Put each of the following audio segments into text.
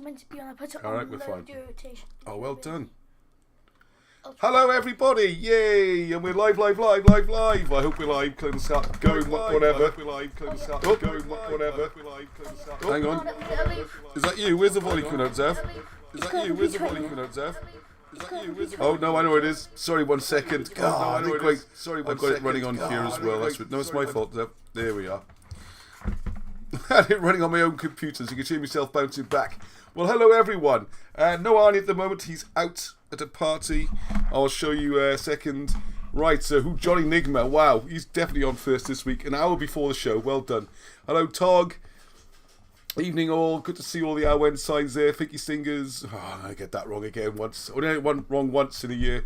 meant to be on. I put it All on right, we're fine. rotation. Oh, well done. Hello, everybody! Yay! And we're live. I hope we're live. Couldn't start going whatever. Hang on. Is that you? Where's the volume coming out, Zev? Is that you? Where's the volume coming out, Zev? Oh no, I know it is. Sorry, 1 second. God, I think wait. Sorry, I've got it running on here as well. That's no, it's my fault, Zev. There we are. I had it running on my own computer, so you can hear myself bouncing back. Well, hello everyone. No Arnie at the moment. He's out at a party. I'll show you a second. Right, so who? Johnny Nigma. Wow, he's definitely on first this week. An hour before the show. Well done. Hello, Tog. Evening all. Good to see all the Aryans signs there. Ficky Singers. Oh, I get that wrong again once. Only had one wrong once in a year.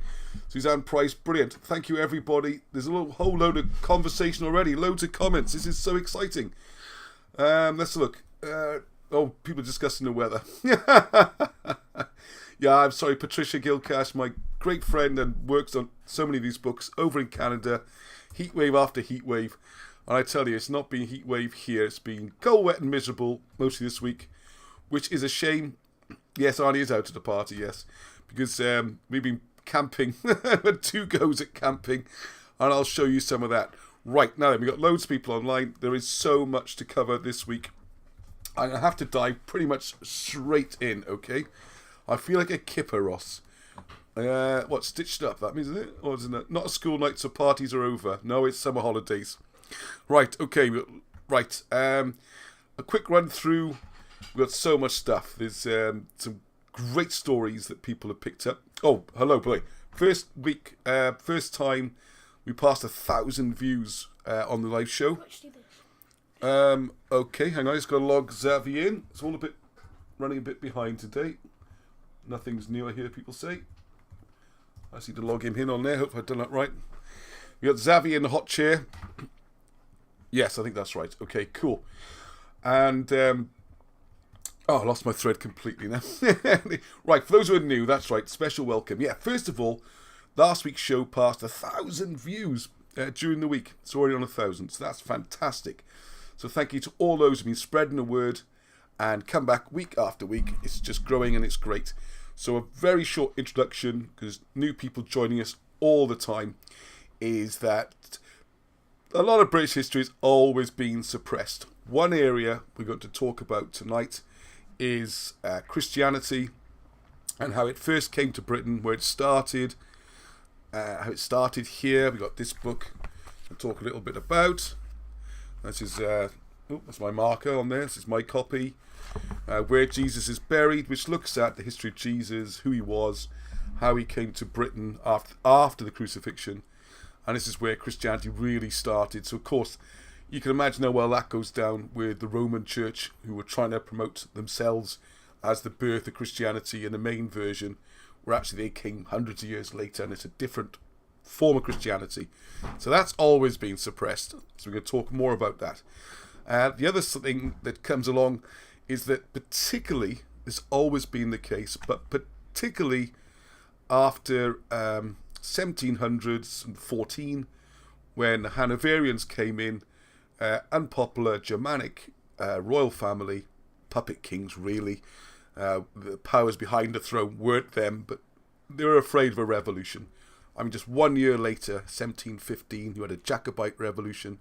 Suzanne Price. Brilliant. Thank you, everybody. There's a whole load of conversation already. Loads of comments. This is so exciting. Let's look. People discussing the weather. Yeah, I'm sorry, Patricia Gilcash, my great friend and works on so many of these books over in Canada. Heat wave after heat wave. And I tell you, it's not been heat wave here. It's been cold, wet and miserable mostly this week, which is a shame. Yes, Arnie is out at the party, yes. Because we've been camping. Had 2 goes at camping. And I'll show you some of that. Right, now then, we've got loads of people online. There is so much to cover this week. I'm going to have to dive pretty much straight in, okay? I feel like a kipper, Ross. What, stitched up, that means, is it? Or isn't it? Not a school night, so parties are over. No, it's summer holidays. Right, okay, right. A quick run through. We've got so much stuff. There's some great stories that people have picked up. Oh, hello, boy. First time we passed 1,000 views on the live show. Okay, hang on, I just got to log Xavier in. It's all running a bit behind today. Nothing's new, I hear people say. I just need to log him in on there. Hope I've done that right. We got Xavier in the hot chair. Yes, I think that's right. Okay, cool. And I lost my thread completely now. Right, for those who are new, that's right. Special welcome. Yeah, first of all, last week's show passed 1,000 views during the week. It's already on 1,000, so that's fantastic. So thank you to all those who've been spreading the word and come back week after week. It's just growing and it's great. So a very short introduction, because new people joining us all the time, is that a lot of British history has always been suppressed. One area we're going to talk about tonight is Christianity and how it first came to Britain, where it started, how it started here. We've got this book to talk a little bit about. This is, that's my marker on there. This is my copy. Where Jesus is Buried, which looks at the history of Jesus, who he was, how he came to Britain after the crucifixion. And this is where Christianity really started. So, of course, you can imagine how well that goes down with the Roman Church, who were trying to promote themselves as the birth of Christianity in the main version, where actually they came hundreds of years later, and it's a different form of Christianity. So that's always been suppressed. So we're going to talk more about that. The other thing that comes along is that particularly, it's always been the case, but particularly after 1714, when the Hanoverians came in, unpopular Germanic royal family, puppet kings really, the powers behind the throne weren't them, but they were afraid of a revolution. I mean, just 1 year later, 1715, you had a Jacobite revolution,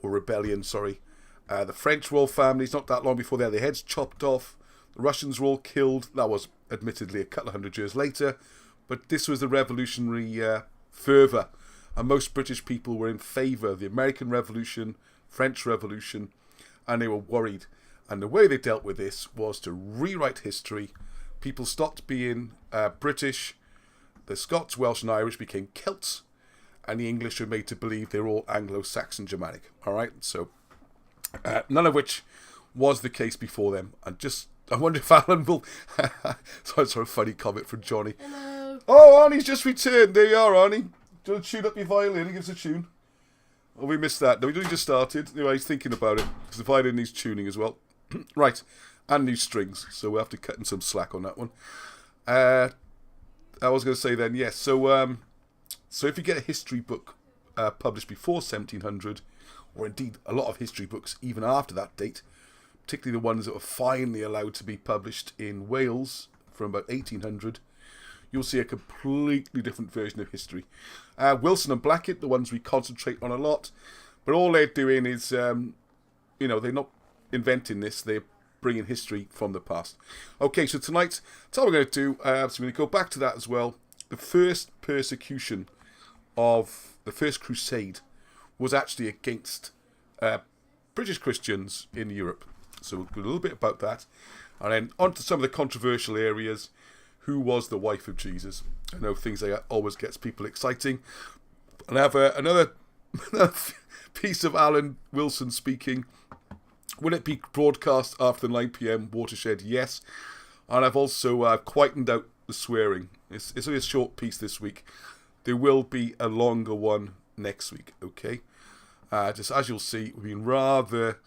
or rebellion, sorry. The French royal families, not that long before, they had their heads chopped off. The Russians were all killed. That was admittedly a couple of hundred years later. But this was the revolutionary fervour. And most British people were in favour of the American Revolution, French Revolution, and they were worried. And the way they dealt with this was to rewrite history. People stopped being British. The Scots, Welsh and Irish became Celts. And the English were made to believe they were all Anglo-Saxon Germanic. All right, so none of which was the case before them. And I wonder if Alan will... Sorry, a funny comment from Johnny. Hello. Oh, Arnie's just returned. There you are, Arnie. Do you want to tune up your violin and give us a tune? Oh, we missed that. No, we only just started. Anyway, he's thinking about it, because the violin needs tuning as well. Right, and new strings, so we'll have to cut in some slack on that one. I was going to say then, yes, so if you get a history book published before 1700, or indeed a lot of history books even after that date, particularly the ones that were finally allowed to be published in Wales from about 1800, you'll see a completely different version of history. Wilson and Blackett, the ones we concentrate on a lot, but all they're doing is, they're not inventing this, they're bringing history from the past. Okay, so tonight, that's all we're going to do. So we're going to go back to that as well. The first persecution of the first crusade was actually against British Christians in Europe. So we'll do a little bit about that. And then on to some of the controversial areas. Who was the wife of Jesus? I know things that always gets people exciting. And I have another piece of Alan Wilson speaking. Will it be broadcast after 9 p.m. Watershed? Yes. And I've also quietened out the swearing. It's only a short piece this week. There will be a longer one next week, okay? Just as you'll see, we've been rather...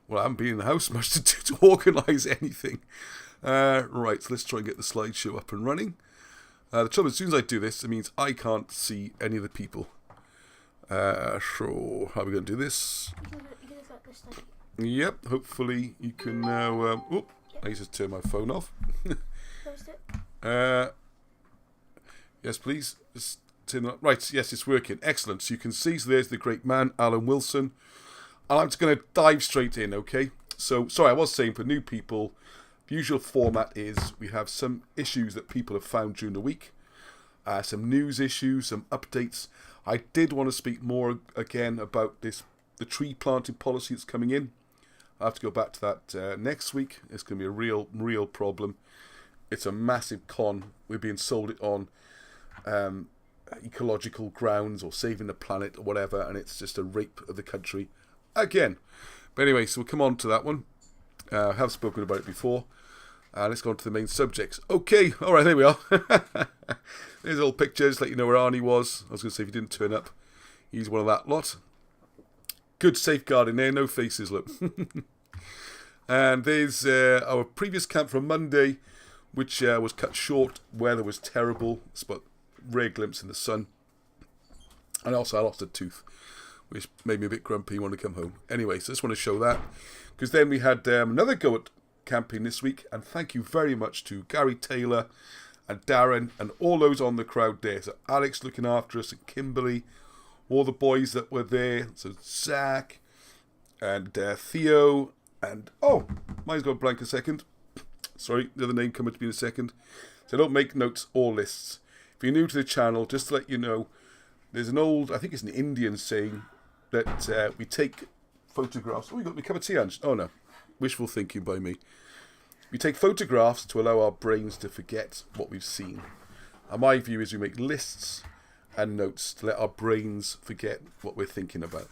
Well, I haven't been in the house much to organise anything. Right, so let's try and get the slideshow up and running. The trouble is, as soon as I do this, it means I can't see any of the people. So, how are we going to do this? Yep, hopefully you can now... I need to turn my phone off. Yes, please. Just turn that. Right, yes, it's working. Excellent. So you can see, so there's the great man, Alan Wilson. And I'm just going to dive straight in, okay? So, sorry, I was saying for new people, the usual format is we have some issues that people have found during the week, some news issues, some updates. I did want to speak more again about the tree planting policy that's coming in. I have to go back to that next week. It's going to be a real problem. It's a massive con. We're being sold it on ecological grounds or saving the planet or whatever, and it's just a rape of the country again. But anyway, so we'll come on to that one. I have spoken about it before. Let's go on to the main subjects. Okay, all right, there we are. There's a little picture, just let you know where Arnie was. I was going to say, if he didn't turn up, he's one of that lot. Good safeguarding there, no faces, look. And there's our previous camp from Monday, which was cut short. Weather was terrible, but rare glimpse in the sun. And also I lost a tooth, which made me a bit grumpy, want to come home. Anyway, so I just want to show that. Because then we had another go at camping this week, and thank you very much to Gary Taylor and Darren and all those on the crowd there. So Alex looking after us, and Kimberly, all the boys that were there. So Zach and Theo and mine's got a blank a second. Sorry, the other name coming to me in a second. So don't make notes or lists. If you're new to the channel, just to let you know, there's an old, I think it's an Indian saying that we take photographs. Oh, you got me a cup of tea, Ange? Oh no. Wishful thinking by me. We take photographs to allow our brains to forget what we've seen. And my view is we make lists and notes to let our brains forget what we're thinking about.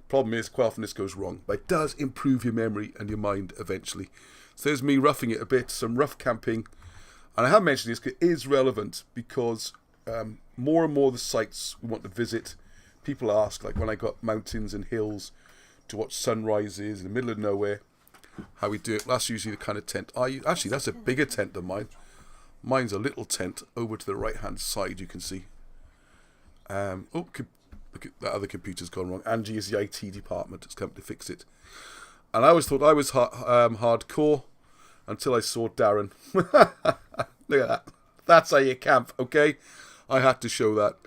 Problem is, quite often this goes wrong, but it does improve your memory and your mind eventually. So there's me roughing it a bit, some rough camping. And I have mentioned this because it is relevant because more and more the sites we want to visit, people ask, like when I got mountains and hills to watch sunrises in the middle of nowhere, how we do it. That's usually the kind of tent actually, that's a bigger tent than mine. Mine's a little tent over to the right hand side, you can see. Look at that other computer's gone wrong. Angie is the IT department that's come to fix it. And I always thought I was hardcore until I saw Darren. Look at that. That's how you camp, okay? I had to show that.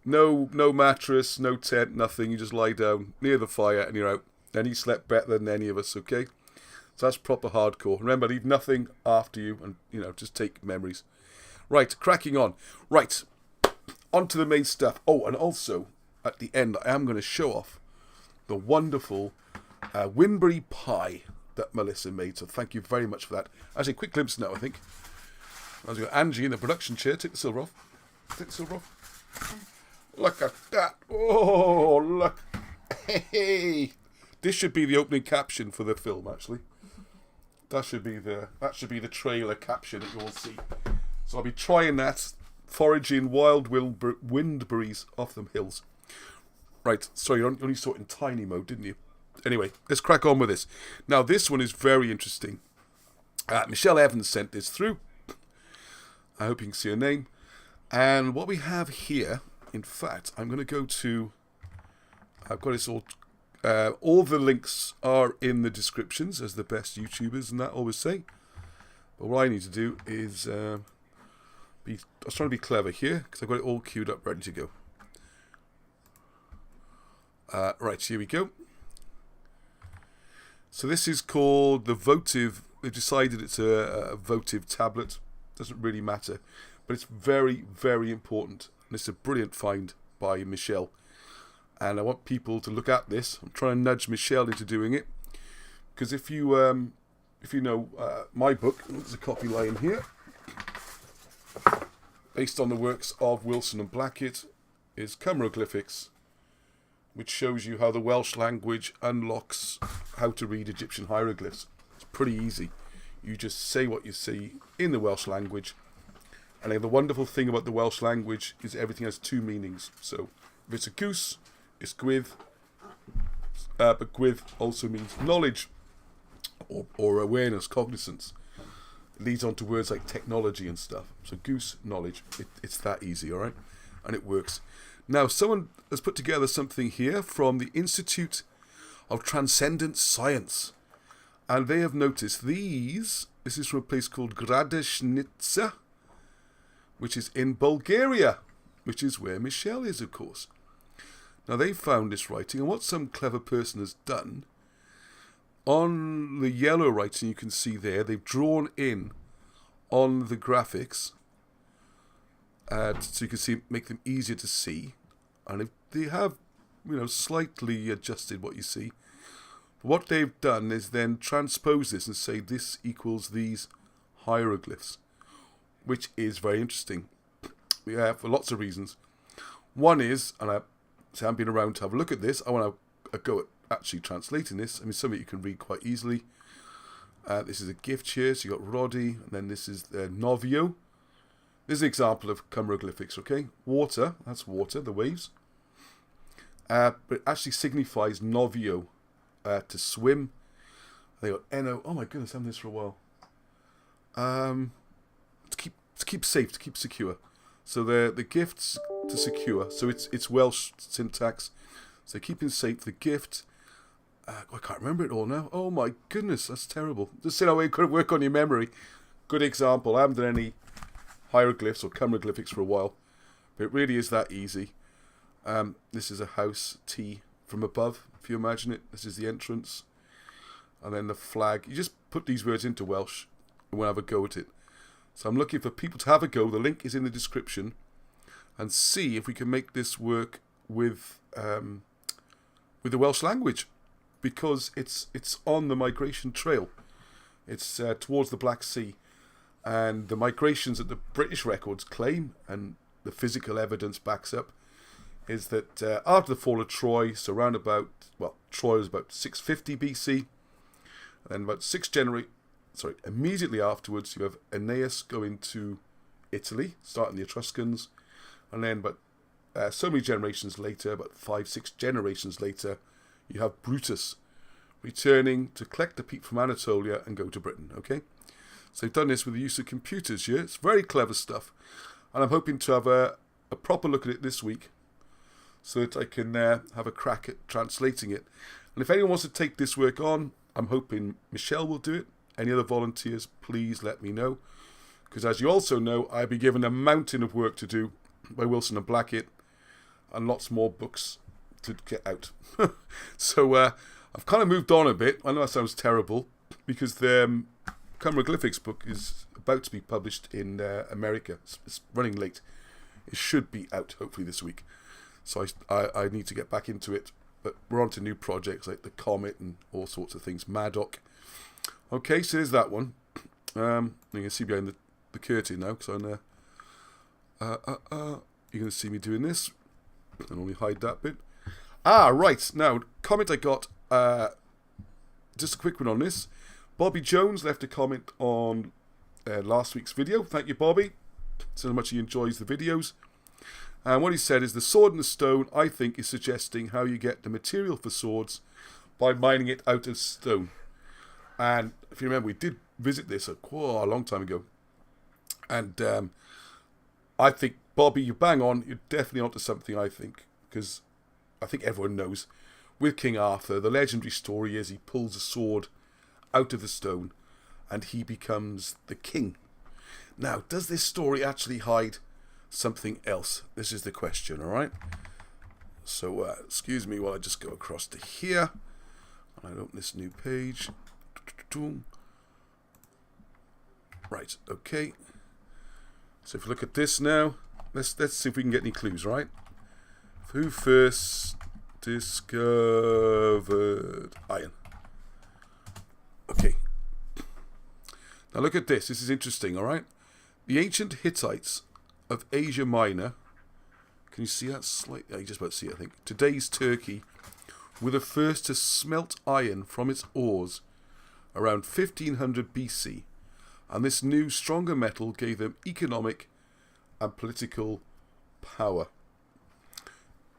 No mattress, no tent, nothing. You just lie down near the fire and you're out. And he slept better than any of us, okay? So that's proper hardcore. Remember, leave nothing after you and, just take memories. Right, cracking on. Right, on to the main stuff. Oh, and also, at the end, I am going to show off the wonderful Windberry pie that Melissa made. So thank you very much for that. Actually, a quick glimpse now, I think. As we got Angie in the production chair. Take the silver off. Take the silver off. Look at that. Oh, look. Hey. This should be the opening caption for the film, actually. That should be the trailer caption that you'll see. So I'll be trying that, foraging wild windberries off them hills. Right, sorry, you only saw it in tiny mode, didn't you? Anyway, let's crack on with this. Now, this one is very interesting. Michelle Evans sent this through. I hope you can see her name. And what we have here, in fact, I'm going to go to... I've got this all All the links are in the descriptions, as the best YouTubers and that always say. But what I need to do is I was trying to be clever here because I've got it all queued up, ready to go. Right, here we go. So this is called the Votive. They've decided it's a votive tablet. Doesn't really matter, but it's very, very important. And it's a brilliant find by Michelle. And I want people to look at this. I'm trying to nudge Michelle into doing it, because if you know my book, there's a copy lying here, based on the works of Wilson and Blackett, is Chronologies, which shows you how the Welsh language unlocks how to read Egyptian hieroglyphs. It's pretty easy. You just say what you see in the Welsh language. And the wonderful thing about the Welsh language is everything has two meanings. So if it's a goose, it's gwydd, but gwydd also means knowledge or awareness, cognizance. It leads on to words like technology and stuff. So goose, knowledge, it's that easy, all right? And it works. Now, someone has put together something here from the Institute of Transcendent Science. And they have noticed this is from a place called Gradešnica, which is in Bulgaria, which is where Michelle is, of course. Now, they found this writing, and what some clever person has done, on the yellow writing you can see there, they've drawn in on the graphics, so you can see, make them easier to see, and they have, slightly adjusted what you see. What they've done is then transpose this and say this equals these hieroglyphs, which is very interesting. For lots of reasons. One is, and I haven't been around to have a look at this, I want to go at actually translating this. I mean, some of it you can read quite easily. This is a gift here, so you got Roddy, and then this is Novio. This is an example of chronologies, okay? Water, that's water, the waves. But it actually signifies Novio, to swim. They got N-O, oh my goodness, I've done this for a while. To keep safe, to keep secure. So the gifts to secure. So it's Welsh syntax. So keeping safe, the gift. I can't remember it all now. Oh my goodness, that's terrible. Just saying how it could work on your memory. Good example. I haven't done any hieroglyphs or chronologies for a while, but it really is that easy. This is a house T from above. If you imagine it, this is the entrance, and then the flag. You just put these words into Welsh, and we'll have a go at it. So I'm looking for people to have a go. The link is in the description, and see if we can make this work with the Welsh language, because it's on the migration trail. It's towards the Black Sea, and the migrations that the British records claim, and the physical evidence backs up, is that after the fall of Troy, so around about, Troy was about 650 BC, and then immediately afterwards you have Aeneas going to Italy, starting the Etruscans, and then so many generations later, about 5-6 generations later, you have Brutus returning to collect the people from Anatolia and go to Britain, okay? So they've done this with the use of computers here. It's very clever stuff, and I'm hoping to have a proper look at it this week, so that I can have a crack at translating it. And if anyone wants to take this work on, I'm hoping Michelle will do it. Any other volunteers, please let me know. Because as you also know, I've been given a mountain of work to do by Wilson and Blackett, and lots more books to get out. So I've kind of moved on a bit. I know that sounds terrible, because the chronologies book is about to be published in America. It's running late. It should be out, hopefully, this week. So I need to get back into it. But we're on to new projects like the Comet and all sorts of things. Madoc. Okay, so there's that one. You can see behind the curtain now, because I'm you're going to see me doing this. And only hide that bit. Right. Now, comment I got, just a quick one on this. Bobby Jones left a comment on last week's video. Thank you, Bobby. So much he enjoys the videos. And what he said is, the sword and the stone, I think, is suggesting how you get the material for swords by mining it out of stone. And if you remember, we did visit this a long time ago. And I think, Bobby, you bang on. You're definitely onto something, I think. Because I think everyone knows with King Arthur, the legendary story is he pulls a sword out of the stone and he becomes the king. Now, does this story actually hide something else? This is the question, all right? So, excuse me while I just go across to here. And I open this new page. Right, okay. So if you look at this now, let's see if we can get any clues, right? Who first discovered iron? Okay. Now look at this. This is interesting, all right? The ancient Hittites of Asia Minor, can you see that slightly? You just about to see it, I think. Today's Turkey were the first to smelt iron from its ores around 1500 BC, and this new, stronger metal gave them economic and political power.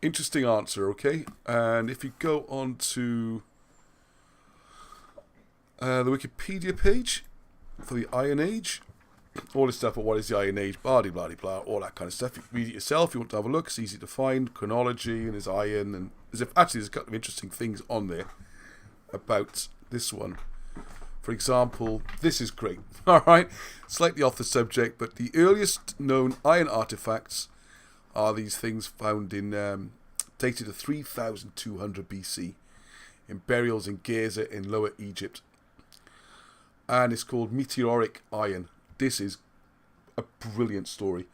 Interesting answer, okay? And if you go on to the Wikipedia page for the Iron Age, all this stuff, what is the Iron Age, blah, blah, blah, blah, all that kind of stuff. You can read it yourself if you want to have a look. It's easy to find. Chronology, and there's iron, and there's a couple of interesting things on there about this one. For example, this is great. All right, slightly off the subject, but the earliest known iron artifacts are these things found in dated to 3200 BC in burials in Giza in Lower Egypt, and it's called meteoric iron. This is a brilliant story.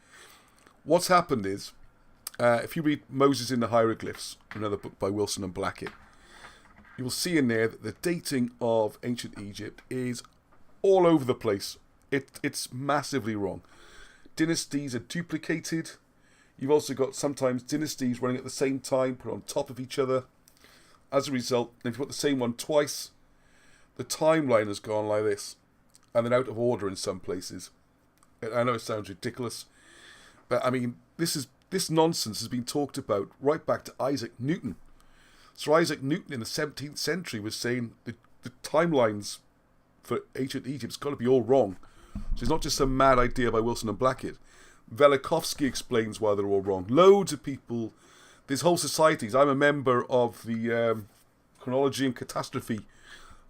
What's happened is, if you read Moses in the Hieroglyphs, another book by Wilson and Blackett, you will see in there that the dating of ancient Egypt is all over the place. It's massively wrong. Dynasties are duplicated. You've also got sometimes dynasties running at the same time, put on top of each other. As a result, if you put the same one twice, the timeline has gone like this, and then out of order in some places. I know it sounds ridiculous, but I mean, this nonsense has been talked about right back to Isaac Newton. Sir Isaac Newton in the 17th century was saying the timelines for ancient Egypt's got to be all wrong. So it's not just some mad idea by Wilson and Blackett. Velikovsky explains why they're all wrong. Loads of people, there's whole societies. I'm a member of the Chronology and Catastrophe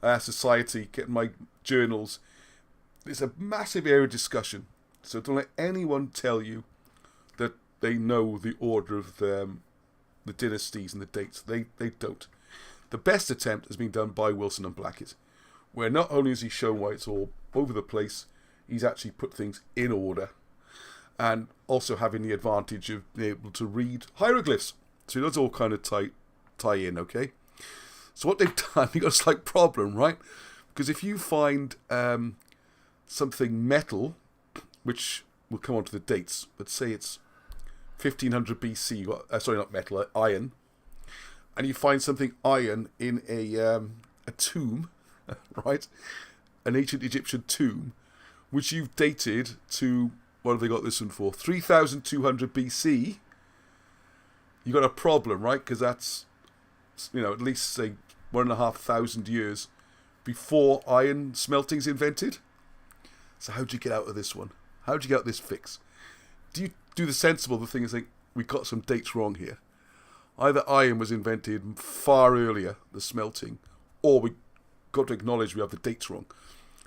Society, getting my journals. It's a massive area of discussion. So don't let anyone tell you that they know the order of the dynasties and the dates. They don't. The best attempt has been done by Wilson and Blackett, where not only has he shown why it's all over the place, he's actually put things in order, and also having the advantage of being able to read hieroglyphs. So those all kind of tie in, okay? So what they've done, you've got a slight problem, right? Because if you find something metal, which will come on to the dates, but say it's 1500 BC, sorry, not metal, iron, and you find something iron in a tomb, right? An ancient Egyptian tomb, which you've dated to, what have they got this one for? 3200 BC. You got a problem, right? Because that's, at least say 1,500 years before iron smelting's invented. So how do you get out of this one? How do you get out of this fix? Do you do the sensible? The thing is, think we got some dates wrong here. Either iron was invented far earlier, the smelting, or we got to acknowledge we have the dates wrong.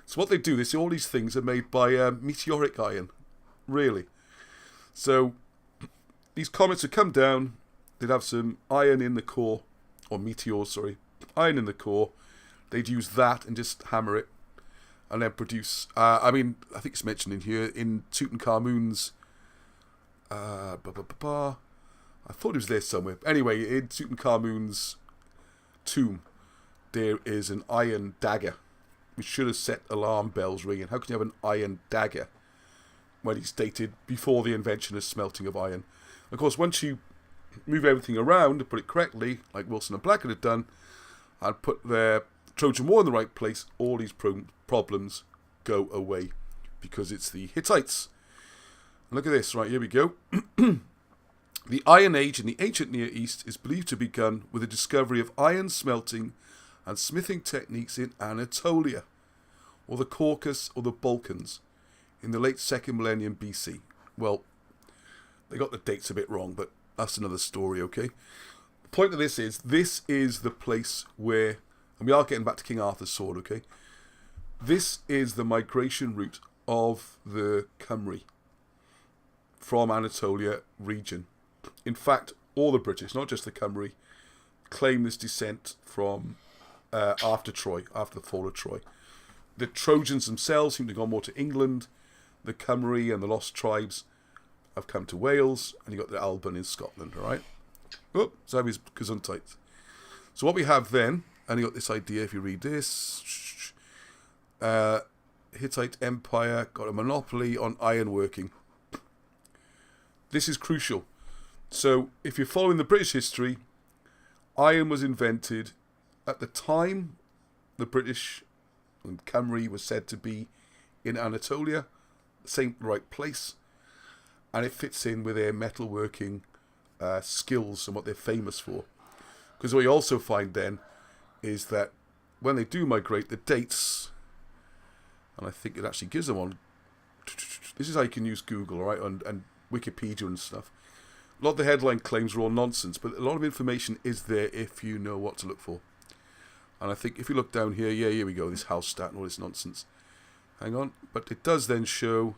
So what they do, they say all these things are made by meteoric iron, really. So these comets would come down, they'd have some iron in the core, or meteors, sorry, iron in the core. They'd use that and just hammer it, and then produce. I think it's mentioned in here in Tutankhamun's. I thought it was there somewhere. Anyway, in Tutankhamun's tomb, there is an iron dagger, which should have set alarm bells ringing. How can you have an iron dagger when it's dated before the invention of smelting of iron? Of course, once you move everything around and put it correctly, like Wilson and Blackett had done, and put their Trojan War in the right place, all these problems go away, because it's the Hittites. Look at this, right, here we go. The Iron Age in the ancient Near East is believed to have begun with the discovery of iron smelting and smithing techniques in Anatolia, or the Caucasus, or the Balkans, in the late 2nd millennium BC. Well, they got the dates a bit wrong, but that's another story, okay? point of this is the place where, and we are getting back to King Arthur's sword, okay? This is the migration route of the Cymry from Anatolia region. In fact, all the British, not just the Cymry, claim this descent from after Troy, after the fall of Troy. The Trojans themselves seem to have gone more to England. The Cymry and the lost tribes have come to Wales, and you've got the Alban in Scotland, all right? Oh, Xavier's Gesundheit. So what we have then, and you got this idea if you read this, Hittite Empire got a monopoly on ironworking. This is crucial. So if you're following the British history, iron was invented at the time the British and Cymry was said to be in Anatolia, same right place, and it fits in with their metalworking skills and what they're famous for. Because what you also find then is that when they do migrate, the dates, and I think it actually gives them on, this is how you can use Google, all right, and Wikipedia and stuff. A lot of the headline claims are all nonsense, but a lot of information is there if you know what to look for. And I think if you look down here, yeah, here we go, this house stat and all this nonsense. Hang on, but it does then show,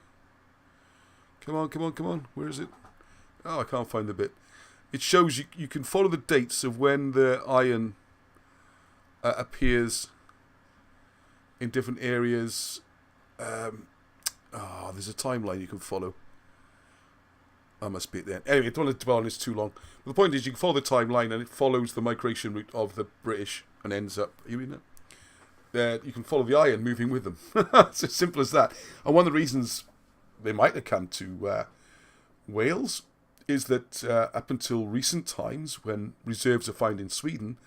come on, where is it? Oh, I can't find the bit. It shows you can follow the dates of when the iron appears in different areas. There's a timeline you can follow. I must be at the end. Anyway, I don't want to dwell on this too long. But the point is, you can follow the timeline, and it follows the migration route of the British and ends up. Are you in it? You can follow the iron moving with them. It's as simple as that. And one of the reasons they might have come to Wales is that up until recent times, when reserves are found in Sweden,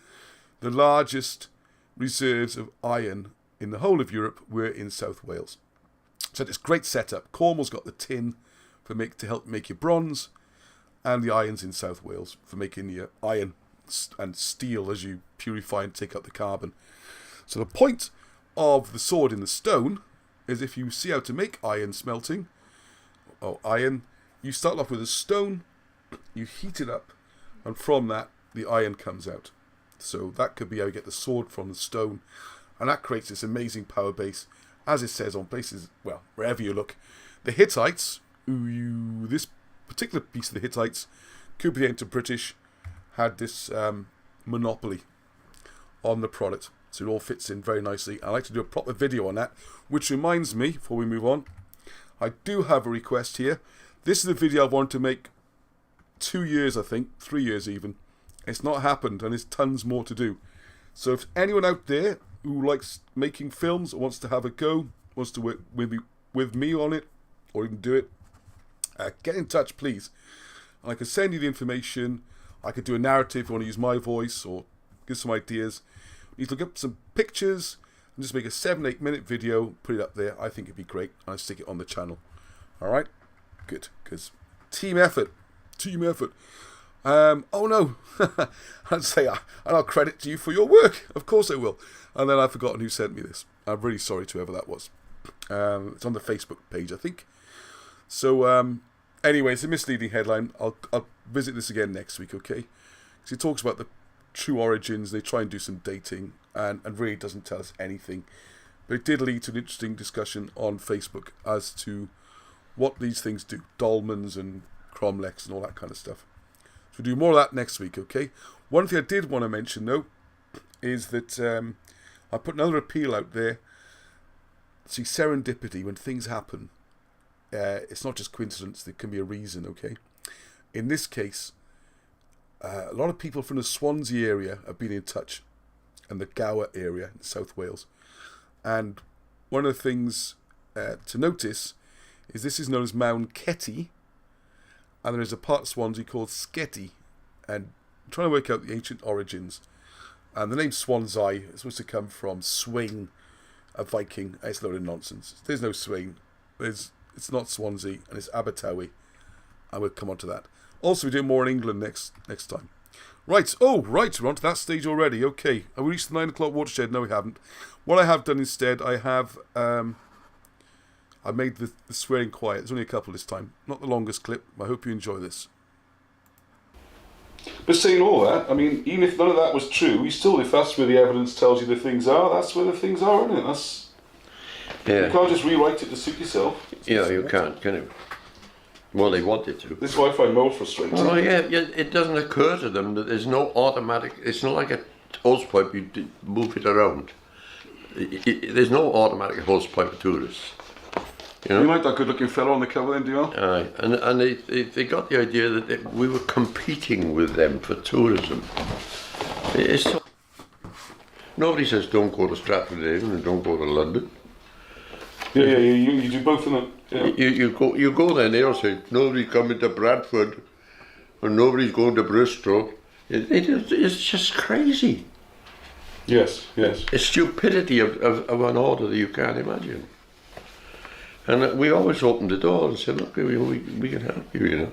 the largest reserves of iron in the whole of Europe were in South Wales. So this great setup. Cornwall's got the tin to help make your bronze, and the iron's in South Wales for making your iron and steel as you purify and take out the carbon. So the point of the sword in the stone is if you see how to make iron smelting, or iron, you start off with a stone, you heat it up, and from that the iron comes out. So that could be how you get the sword from the stone, and that creates this amazing power base, as it says on places, well, wherever you look. The Hittites, this particular piece of the Hittites, could be into British, had this monopoly on the product. So it all fits in very nicely. I'd like to do a proper video on that, which reminds me, before we move on, I do have a request here. This is a video I've wanted to make 2 years, I think, 3 years even. It's not happened, and there's tons more to do. So if anyone out there who likes making films, or wants to have a go, wants to work with me on it, or even do it, get in touch, please. And I can send you the information. I could do a narrative if you want to use my voice, or give some ideas. You need to look up some pictures and just make a 7-8 minute video, put it up there. I think it'd be great, and I'll stick it on the channel. Alright? Good, because team effort. Oh no, I'd say I'll credit to you for your work. Of course I will. And then I've forgotten who sent me this. I'm really sorry to whoever that was. It's on the Facebook page, I think. So, anyway, it's a misleading headline. I'll visit this again next week, okay? Because it talks about the true origins. They try and do some dating, and really doesn't tell us anything. But it did lead to an interesting discussion on Facebook as to what these things do. Dolmens and cromlechs and all that kind of stuff. So we'll do more of that next week, okay? One thing I did want to mention, though, is that I put another appeal out there. See, serendipity, when things happen, it's not just coincidence, there can be a reason, okay? In this case, a lot of people from the Swansea area have been in touch, and the Gower area in South Wales. And one of the things to notice is this is known as Mound Ketty, and there is a part of Swansea called Sketty, and I'm trying to work out the ancient origins. And the name Swansea is supposed to come from Swain, a Viking. It's a load of nonsense. There's no Swain. It's not Swansea, and it's Abertawe. And we'll come on to that. Also, we're doing more in England next time. Right. Oh, right. We're on to that stage already. Okay. Have we reached the 9 o'clock watershed? No, we haven't. What I have done instead, I have I made the swearing quiet. There's only a couple this time. Not the longest clip. I hope you enjoy this. But saying all that, I mean, even if none of that was true, if that's where the evidence tells you the things are, that's where the things are, isn't it? You can't just rewrite it to suit yourself. Yeah, you can't, can you? Well, they wanted to. This is what I find more frustrating. Well, yeah, it doesn't occur to them that there's no automatic. It's not like a hose pipe. You move it around. There's no automatic hose pipe for tourists. You like that good-looking fellow on the cover, then, do you? Aye, and they got the idea that we were competing with them for tourism. Nobody says don't go to Stratford and don't go to London. Yeah, you do both of them. Yeah. You go there and they'll say nobody's coming to Bradford or nobody's going to Bristol. It's just crazy. Yes. It's stupidity of an order that you can't imagine. And we always opened the door and said, look, we can help you, you know.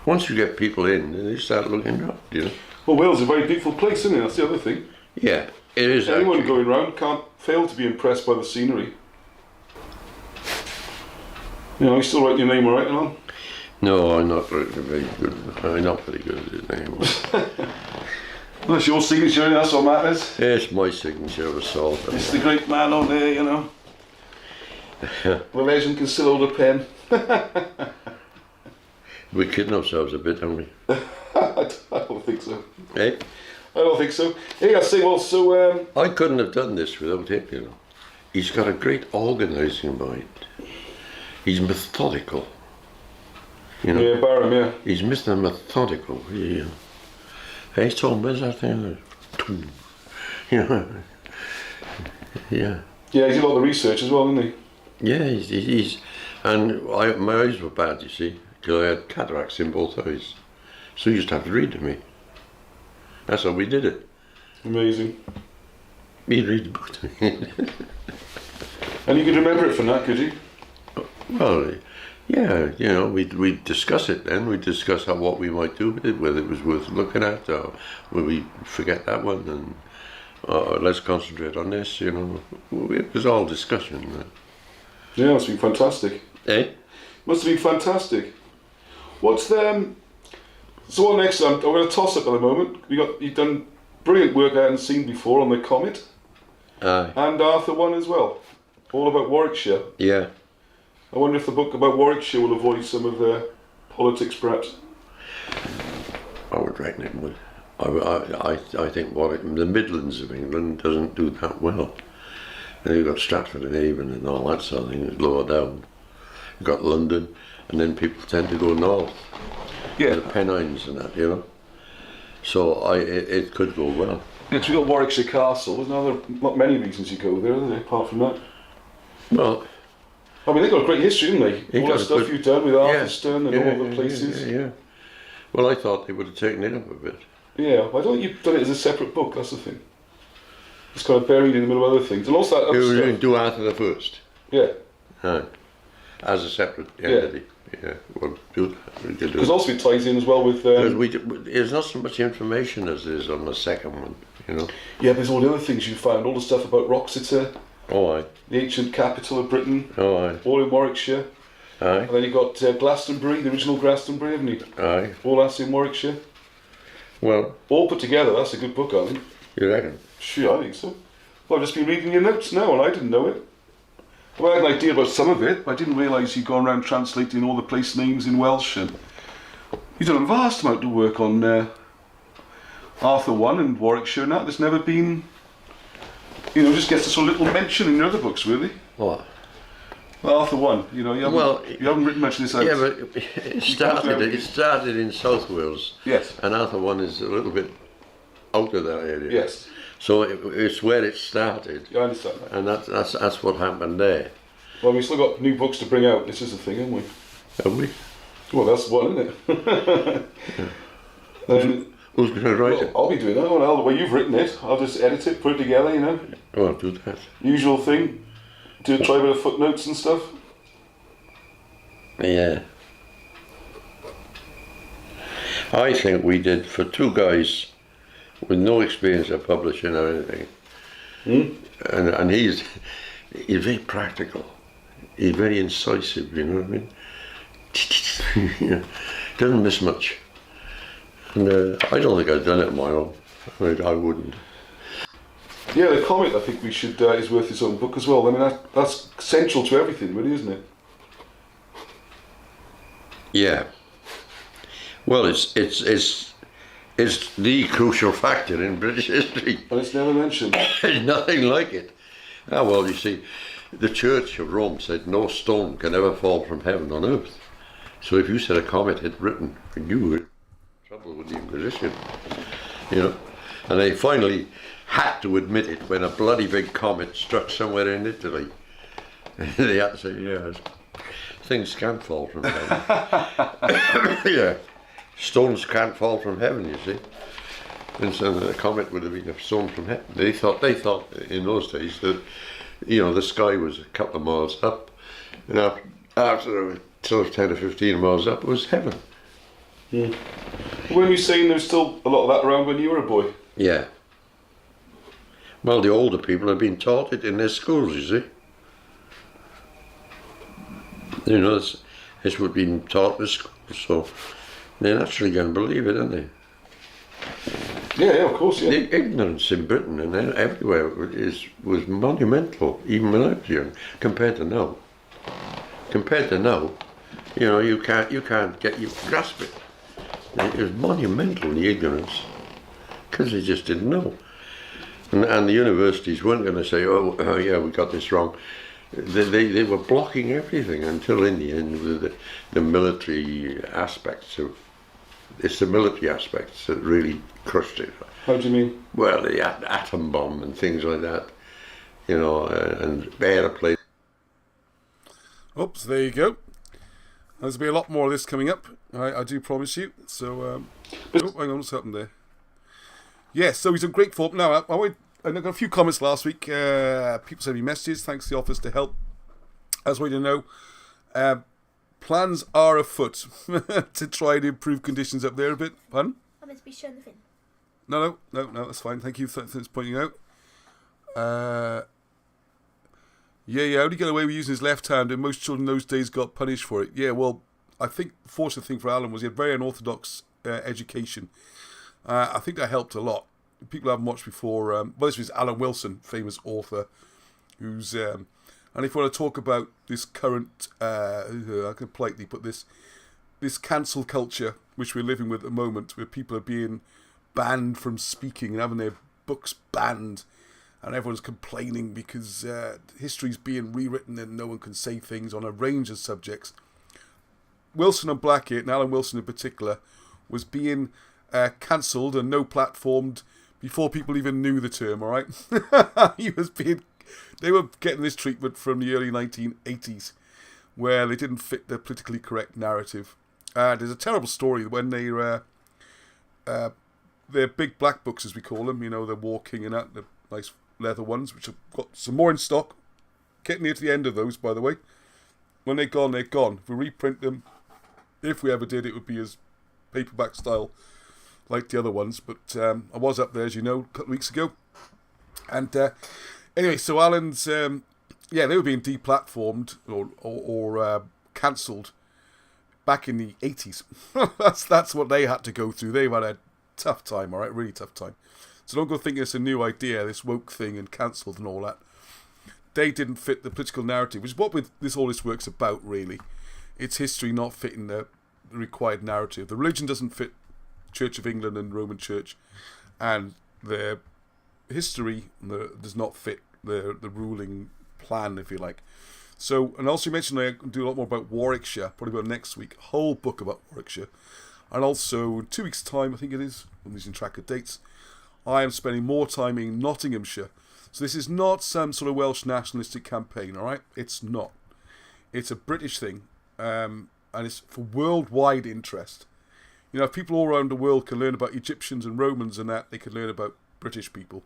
Once you get people in, they start looking up, you know. Well, Wales is a very beautiful place, isn't it? That's the other thing. Yeah, it is. Anyone actually going round can't fail to be impressed by the scenery. You still write your name all right, Alan? No, I'm not very good. I'm not very good at it anymore. Well, it's your signature, that's what matters. It's my signature of assault. It's the great man on there, you know. The legend can still hold a pen. We're kidding ourselves a bit, aren't we? I don't think so. Eh? I don't think so. Hey, I say, well, so... I couldn't have done this without him, you know. He's got a great organising mind. He's methodical. You know? Yeah, Barham, yeah. He's Mr. Methodical. Yeah. Hey, Tom, where's that thing? You know? Yeah. Yeah, he did a lot of the research as well, didn't he? Yeah, he's and my eyes were bad, you see, because I had cataracts in both eyes. So he used to have to read to me. That's how we did it. Amazing. He'd read the book to me. And you could remember it from that, could you? Well, yeah, you know, we'd discuss it then. We'd discuss what we might do with it, whether it was worth looking at, or would we forget that one, and let's concentrate on this, you know. It was all discussion. Yeah, it must have been fantastic. Eh? Must have been fantastic. What's the... So what next? I'm going to toss up at the moment. You've done brilliant work I hadn't seen before on the Comet. Aye. And Arthur one as well. All about Warwickshire. Yeah. I wonder if the book about Warwickshire will avoid some of the politics, perhaps. I would reckon it would. I think the Midlands of England doesn't do that well. And you've got Stratford and Avon and all that sort of thing, lower down. You've got London, and then people tend to go north. Yeah. The Pennines and that, you know. So it could go well. Yeah, because we've got Warwickshire Castle. There's not many reasons you go there, are there, apart from that? Well, I mean, they've got a great history, haven't they? All the stuff you've done with Arthurstone and all the places. Yeah. Well, I thought they would have taken it up a bit. Yeah, I don't think you've done it as a separate book, that's the thing. It's kind of buried in the middle of other things. And also that other stuff. Do Arthur the First. Yeah. Aye. As a separate entity. Yeah. Well, do that. Because also it ties in as well with... there's not so much information as there is on the second one, you know. Yeah, there's all the other things you found, all the stuff about Wroxeter. Oh, aye. The ancient capital of Britain. Oh, aye. All in Warwickshire. Aye. And then you've got Glastonbury, the original Glastonbury, haven't you? Aye. All that's in Warwickshire. Well... All put together, that's a good book, I think. You reckon? Sure, I think so. Well, I've just been reading your notes now, and I didn't know it. Well, I had an idea about some of it, but I didn't realise you'd gone around translating all the place names in Welsh. And you've done a vast amount of work on Arthur 1 and Warwickshire and that. There's never been, just gets a sort of little mention in your other books, really. What? Arthur 1, you haven't written much of this out. Yeah, but it started in South Wales. Yes. And Arthur 1 is a little bit out of that area. Yes. So it's where it started. Yeah, I understand that. And that's what happened there. Well, we've still got new books to bring out. This is the thing, haven't we? Have we? Well, that's one, isn't it? Who's going to write it? I'll be doing that. Well, the way you've written it, I'll just edit it, put it together, Oh, I'll do that. Usual thing. Do try a bit of footnotes and stuff. Yeah. I think we did, for two guys with no experience of publishing or anything, and he's very practical. He's very incisive, you know what I mean? Doesn't miss much. And I don't think I've done it on my own. I wouldn't. Yeah, the Comet, I think we should is worth its own book as well. I mean, that's central to everything, really, isn't it? Yeah. Well, it's the crucial factor in British history. And it's never mentioned. There's nothing like it. Ah, well, you see, the Church of Rome said no stone can ever fall from heaven on earth. So if you said a comet had written, you were in trouble with the Inquisition, you know. And they finally had to admit it when a bloody big comet struck somewhere in Italy. They had to say, yeah, things can't fall from heaven. Yeah, stones can't fall from heaven, you see. And so a comet would have been a stone from heaven. They thought in those days that, you know, the sky was a couple of miles up, and after sort of 10 or 15 miles up, it was heaven. Mm. When you saying there's still a lot of that around when you were a boy? Yeah. Well, the older people have been taught it in their schools, you see. You know, it's what been taught in schools, so they're naturally going to believe it, aren't they? Yeah, of course, yeah. The ignorance in Britain and everywhere was monumental, even when I was young, compared to now. You know, you can't grasp it. It was monumental, the ignorance, because they just didn't know. And the universities weren't going to say, oh yeah, we got this wrong. They were blocking everything until in the end, with the military aspects of, it's the military aspects that really crushed it. How do you mean? Well, the atom bomb and things like that, you know, and airplanes. Oops, there you go. There's going to be a lot more of this coming up, I do promise you. So, hang on, what's happened there? Yes, so he's a great form. Now, I got a few comments last week. People sent me messages. Thanks to the office to help. As we know, plans are afoot to try and improve conditions up there a bit. Pardon? I'm meant to be showing the fin. No, that's fine. Thank you for pointing out. Yeah, how did he get away with using his left hand? And most children those days got punished for it. Yeah, well, I think the fortunate thing for Alan was he had very unorthodox education. I think that helped a lot. People haven't watched before. Well, this was Alan Wilson, famous author, who's... and if you want to talk about this current... I can politely put this cancel culture, which we're living with at the moment, where people are being banned from speaking and having their books banned, and everyone's complaining because history's being rewritten and no one can say things on a range of subjects. Wilson and Blackett, and Alan Wilson in particular, was being cancelled and no platformed before people even knew the term, all right? They were getting this treatment from the early 1980s, where they didn't fit the politically correct narrative. There's a terrible story when they're big black books, as we call them, you know, they're walking and that, the nice leather ones, which have got some more in stock. Getting near to the end of those, by the way. When they're gone, they're gone. If we reprint them, if we ever did, it would be as paperback style like the other ones. But I was up there, as you know, a couple of weeks ago. And anyway, so Alan's, they were being deplatformed or cancelled back in the 80s. that's what they had to go through. They've had a tough time, all right, really tough time. So don't go thinking it's a new idea, this woke thing and cancelled and all that. They didn't fit the political narrative, which is what all this work's about, really. It's history not fitting the required narrative. The religion doesn't fit Church of England and Roman Church, and the history does not fit the ruling plan, if you like. So, and also you mentioned I can do a lot more about Warwickshire, probably about next week, a whole book about Warwickshire. And also, in 2 weeks' time, I think it is, I'm losing track of dates, I am spending more time in Nottinghamshire. So this is not some sort of Welsh nationalistic campaign, all right? It's not. It's a British thing, and it's for worldwide interest. You know, if people all around the world can learn about Egyptians and Romans and that, they can learn about British people.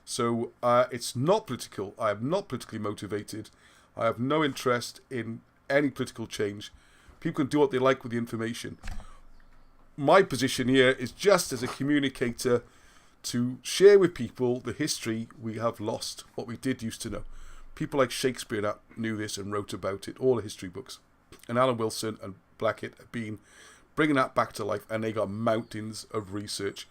So it's not political. I am not politically motivated. I have no interest in any political change. People can do what they like with the information. My position here is just as a communicator to share with people the history we have lost, what we did used to know. People like Shakespeare that knew this and wrote about it, all the history books. And Alan Wilson and Blackett have been bringing that back to life, and they got mountains of research.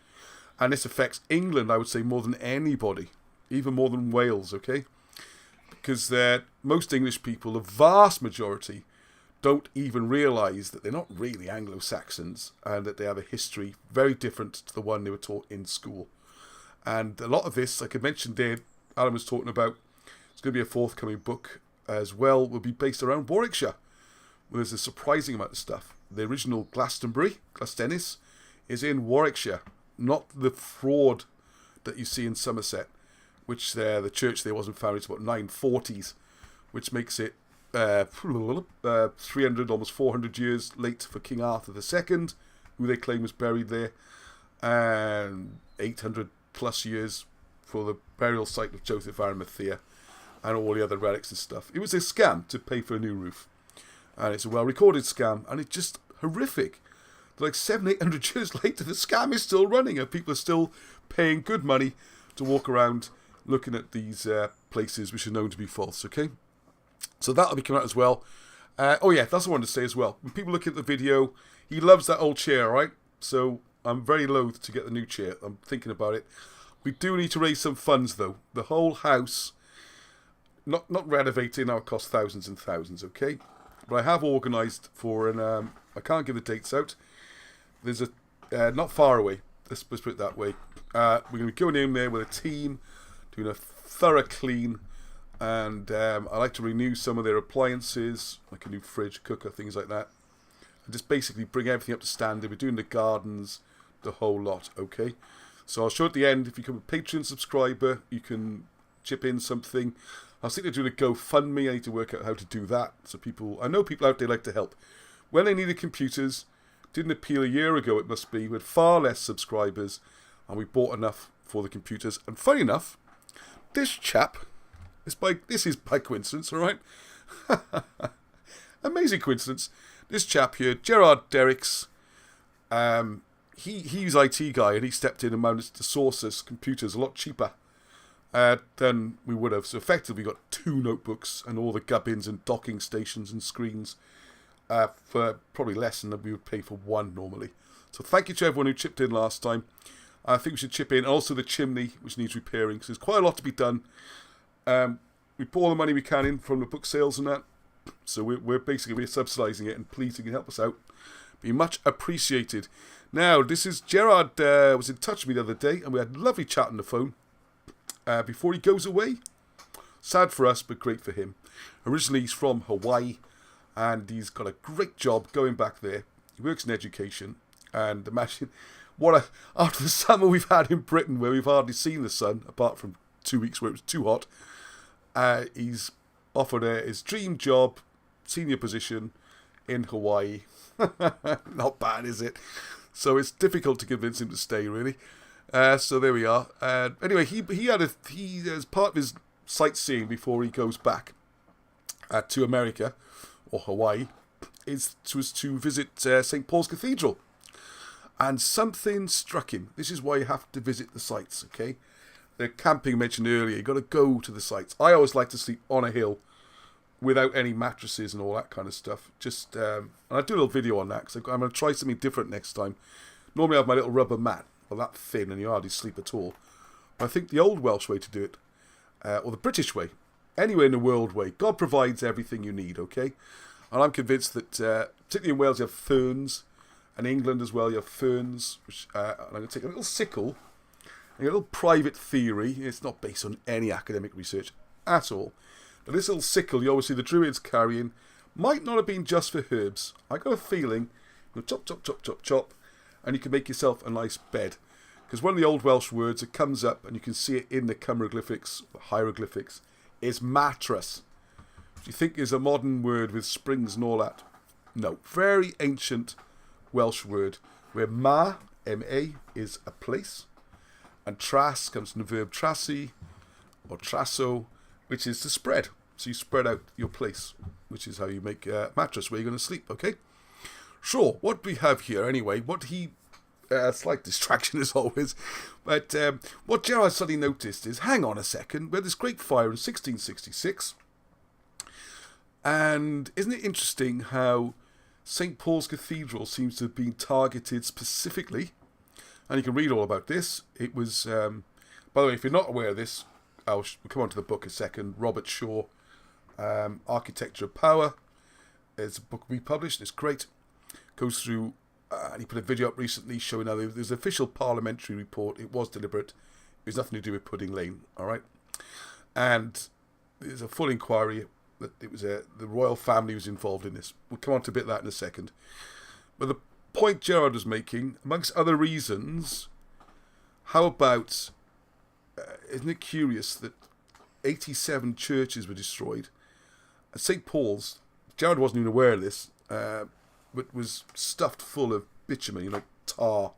And this affects England, I would say, more than anybody, even more than Wales, okay? Because most English people, the vast majority, don't even realise that they're not really Anglo-Saxons and that they have a history very different to the one they were taught in school. And a lot of this, like I mentioned there, Alan was talking about, it's going to be a forthcoming book as well, will be based around Warwickshire, where there's a surprising amount of stuff. The original Glastonbury, Descendants, is in Warwickshire, not the fraud that you see in Somerset, which the church there wasn't founded until about 940s, which makes it 300, almost 400 years late for King Arthur II, who they claim was buried there, and 800 plus years for the burial site of Joseph of Arimathea and all the other relics and stuff. It was a scam to pay for a new roof, and it's a well-recorded scam, and it's just horrific. Like 700-800 years later, the scam is still running, and people are still paying good money to walk around looking at these places which are known to be false, okay? So that'll be coming out as well. Oh yeah, that's what I wanted to say as well. When people look at the video, he loves that old chair, right? So I'm very loath to get the new chair. I'm thinking about it. We do need to raise some funds, though. The whole house, not renovating, now it costs thousands and thousands, okay? But I have organised for an, I can't give the dates out. There's a, not far away, let's put it that way. We're going to be going in there with a team, doing a thorough clean, and I like to renew some of their appliances, like a new fridge, cooker, things like that. And just basically bring everything up to standard. We're doing the gardens, the whole lot, okay? So I'll show at the end, if you become a Patreon subscriber, you can chip in something. I was thinking of doing a GoFundMe. I need to work out how to do that. So people, I know people out there like to help. When they needed computers, didn't appeal a year ago, it must be, with far less subscribers, and we bought enough for the computers. And funny enough, this chap, this is by coincidence, all right? Amazing coincidence. This chap here, Gerard Derricks, he's IT guy, and he stepped in and managed to source us computers a lot cheaper than we would have. So effectively, we got 2 notebooks and all the gubbins and docking stations and screens for probably less than we would pay for one normally. So thank you to everyone who chipped in last time. I think we should chip in also the chimney, which needs repairing, because there's quite a lot to be done. We put all the money we can in from the book sales and that, so we're basically subsidising it, and please, you can help us out. Be much appreciated. Now, this is Gerard was in touch with me the other day, and we had a lovely chat on the phone before he goes away. Sad for us, but great for him. Originally, he's from Hawaii, and he's got a great job going back there. He works in education, and imagine after the summer we've had in Britain, where we've hardly seen the sun, apart from 2 weeks where it was too hot. He's offered his dream job, senior position in Hawaii. Not bad, is it? So it's difficult to convince him to stay, really. So there we are. Anyway, he as part of his sightseeing before he goes back to America or Hawaii was to visit St. Paul's Cathedral. And something struck him. This is why you have to visit the sites, okay? The camping mentioned earlier, you've got to go to the sites. I always like to sleep on a hill without any mattresses and all that kind of stuff. Just, and I'll do a little video on that, because I'm going to try something different next time. Normally I have my little rubber mat, well, that thin, and you hardly sleep at all. But I think the old Welsh way to do it, or the British way, anywhere in the world way, God provides everything you need, okay? And I'm convinced that, particularly in Wales, you have ferns, and England as well, you have ferns, which, and I'm going to take a little sickle, and a little private theory. It's not based on any academic research at all. But this little sickle you always see the Druids carrying might not have been just for herbs. I got a feeling, you chop, chop, chop, chop, chop, and you can make yourself a nice bed. Because one of the old Welsh words that comes up, and you can see it in the hieroglyphics, is mattress. Do you think is a modern word with springs and all that? No, very ancient Welsh word, where ma, M-A, is a place, and tras comes from the verb trasi, or trasso, which is to spread. So you spread out your place, which is how you make a mattress where you're going to sleep, okay? Sure, what we have here anyway, slight distraction as always, but what Gerard suddenly noticed is, hang on a second, we had this great fire in 1666, and isn't it interesting how St. Paul's Cathedral seems to have been targeted specifically, and you can read all about this. It was, by the way, if you're not aware of this, we'll come on to the book in a second. Robert Shaw, Architecture of Power. It's a book we published. It's great. Goes through, and he put a video up recently showing how there's an official parliamentary report. It was deliberate. It was nothing to do with Pudding Lane, all right? And there's a full inquiry that it was the royal family was involved in this. We'll come on to a bit of that in a second. But the point Gerard was making, amongst other reasons, how about, isn't it curious that 87 churches were destroyed? At St. Paul's, Gerard wasn't even aware of this, but was stuffed full of bitumen, tar,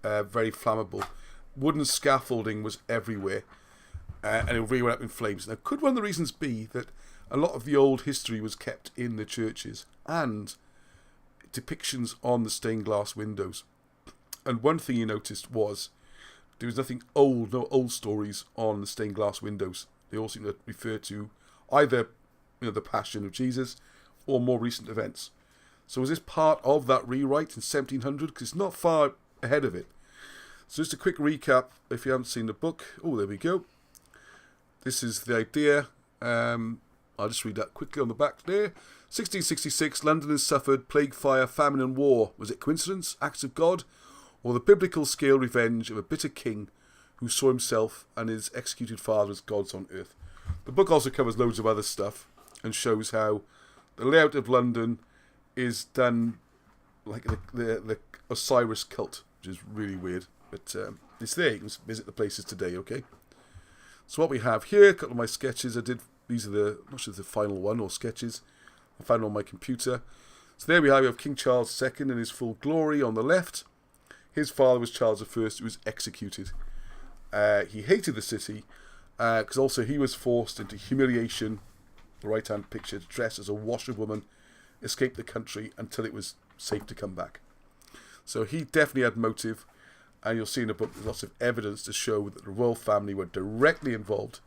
very flammable. Wooden scaffolding was everywhere, and it really went up in flames. Now, could one of the reasons be that a lot of the old history was kept in the churches and depictions on the stained glass windows? And one thing you noticed was there was nothing old, no old stories on the stained glass windows. They all seem to refer to either the Passion of Jesus or more recent events. So was this part of that rewrite in 1700? Because it's not far ahead of it. So just a quick recap, if you haven't seen the book. Oh, there we go. This is the idea. I'll just read that quickly on the back there. 1666, London has suffered plague, fire, famine and war. Was it coincidence, acts of God, or the biblical scale revenge of a bitter king who saw himself and his executed father as gods on earth? The book also covers loads of other stuff and shows how the layout of London is done like the Osiris cult, which is really weird. But it's there. You can visit the places today, okay? So what we have here, a couple of my sketches I did. These are I'm not sure if the final one or sketches. I found on my computer. So there we have King Charles II in his full glory on the left. His father was Charles I, who was executed. He hated the city because also he was forced into humiliation. The right-hand picture, dressed as a washerwoman, escaped the country until it was safe to come back. So he definitely had motive, and you'll see in the book there's lots of evidence to show that the royal family were directly involved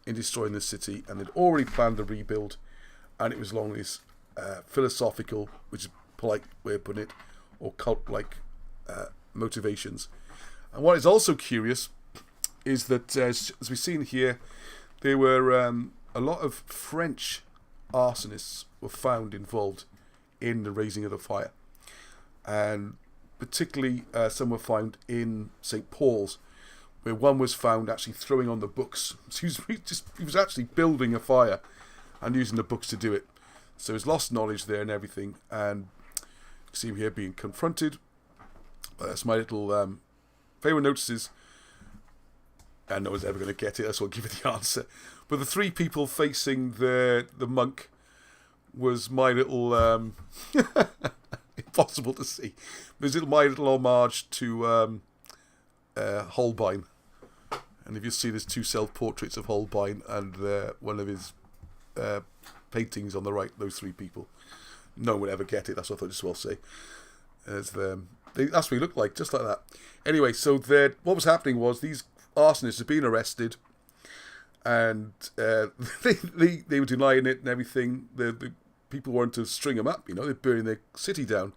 in destroying the city, and they'd already planned the rebuild, and it was along these philosophical, which is a polite way of putting it, or cult-like motivations. And what is also curious is that, as we've seen here, there were a lot of French arsonists were found involved in the raising of the fire, and particularly some were found in St. Paul's, where one was found actually throwing on the books. So he was actually building a fire and using the books to do it. So he's lost knowledge there and everything, and you see him here being confronted. That's my little if anyone notices, and no one's ever going to get it, that's what I'll give you the answer. But the three people facing the monk was my little impossible to see. There's my little homage to Holbein. And if you see, there's two self-portraits of Holbein and one of his paintings on the right, those three people. No one would ever get it, that's what I thought just well say. That's what he looked like, just like that. Anyway, so what was happening was these arsonists had been arrested, and they were denying it and everything. The people wanted to string them up, they're burning their city down.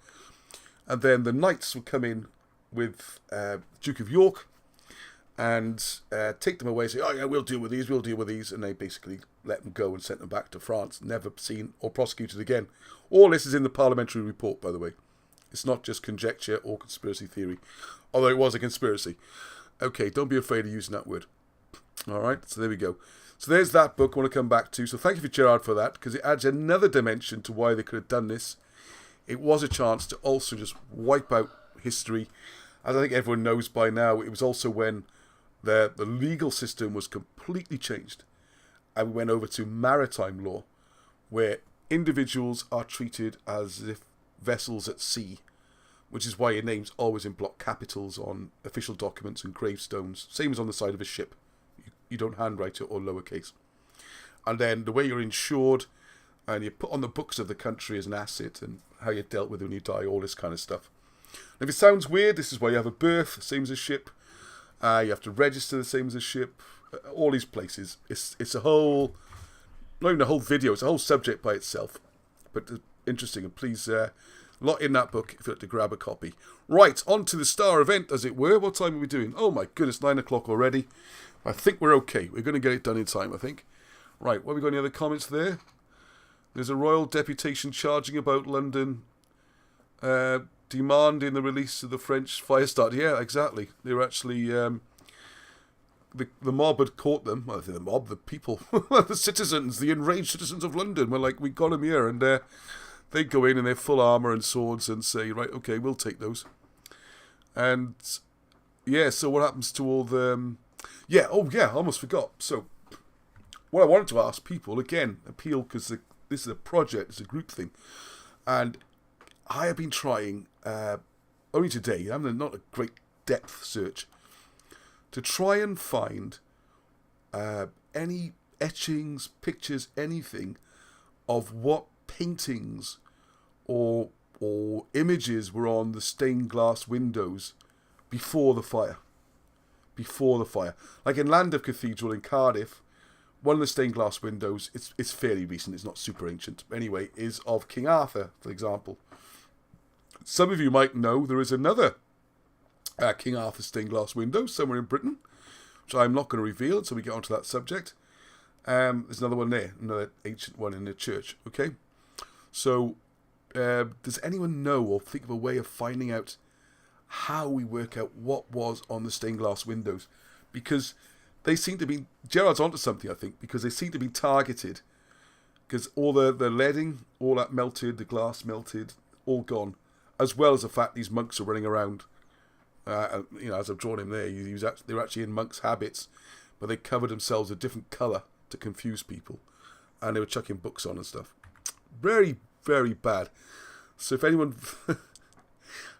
And then the knights would come in with Duke of York and take them away, say, oh yeah, we'll deal with these, and they basically let them go and sent them back to France, never seen or prosecuted again. All this is in the parliamentary report, by the way. It's not just conjecture or conspiracy theory, although it was a conspiracy. Okay, don't be afraid of using that word. All right, so there we go. So there's that book I want to come back to. So thank you for Gerard for that, because it adds another dimension to why they could have done this. It was a chance to also just wipe out history. As I think everyone knows by now, it was also when the legal system was completely changed, and we went over to maritime law, where individuals are treated as if vessels at sea, which is why your name's always in block capitals on official documents and gravestones, same as on the side of a ship. You don't handwrite it or lowercase. And then the way you're insured, and you're put on the books of the country as an asset, and how you're dealt with when you die, all this kind of stuff. And if it sounds weird, this is why you have a birth, same as a ship. You have to register the same as a ship. All these places. It's a whole, not even a whole video, it's a whole subject by itself. But interesting, and please A lot in that book if you'd like to grab a copy. Right, on to the star event, as it were. What time are we doing? Oh my goodness, 9 o'clock already. I think we're okay. We're going to get it done in time, I think. Right, what have we got? Any other comments there? There's a royal deputation charging about London, demanding the release of the French firestarters. Yeah, exactly. They were actually... The mob had caught them. Well, the mob, the people, the citizens, the enraged citizens of London were like, we got them here. And they go in their full armour and swords and say, right, okay, we'll take those. And, yeah, so what happens to all the... I almost forgot. So, what I wanted to ask people, again, appeal, because this is a project, it's a group thing. And I have been trying, only today, I'm not a great depth search, to try and find any etchings, pictures, anything of what paintings or images were on the stained glass windows before the fire. Before the fire. Like in Llandaff Cathedral in Cardiff, one of the stained glass windows, it's fairly recent, it's not super ancient, but anyway, is of King Arthur, for example. Some of you might know there is another King Arthur stained glass window somewhere in Britain, which I'm not going to reveal until we get onto that subject. There's another one there, another ancient one in the church. Okay, so does anyone know or think of a way of finding out how we work out what was on the stained glass windows? Because they seem to be, Gerard's onto something, I think, because they seem to be targeted. Because all the leading, all that melted, the glass melted, all gone, as well as the fact these monks are running around. As I've drawn him there, they were actually in monks' habits, but they covered themselves a different colour to confuse people, and they were chucking books on and stuff. Very, very bad. So if anyone,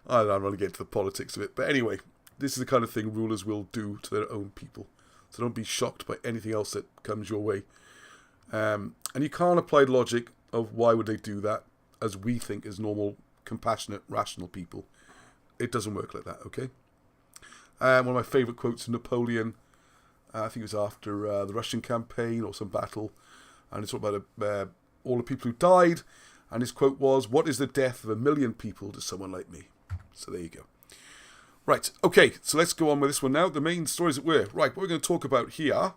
I don't want to get into the politics of it, but anyway, this is the kind of thing rulers will do to their own people. So don't be shocked by anything else that comes your way. And you can't apply logic of why would they do that as we think as normal, compassionate, rational people. It doesn't work like that, okay? One of my favourite quotes of Napoleon, I think it was after the Russian campaign or some battle, and it's talking about all the people who died, and his quote was, "What is the death of 1,000,000 people to someone like me?" So there you go. Right, okay, so let's go on with this one now. The main stories that we're... Right, what we're going to talk about here,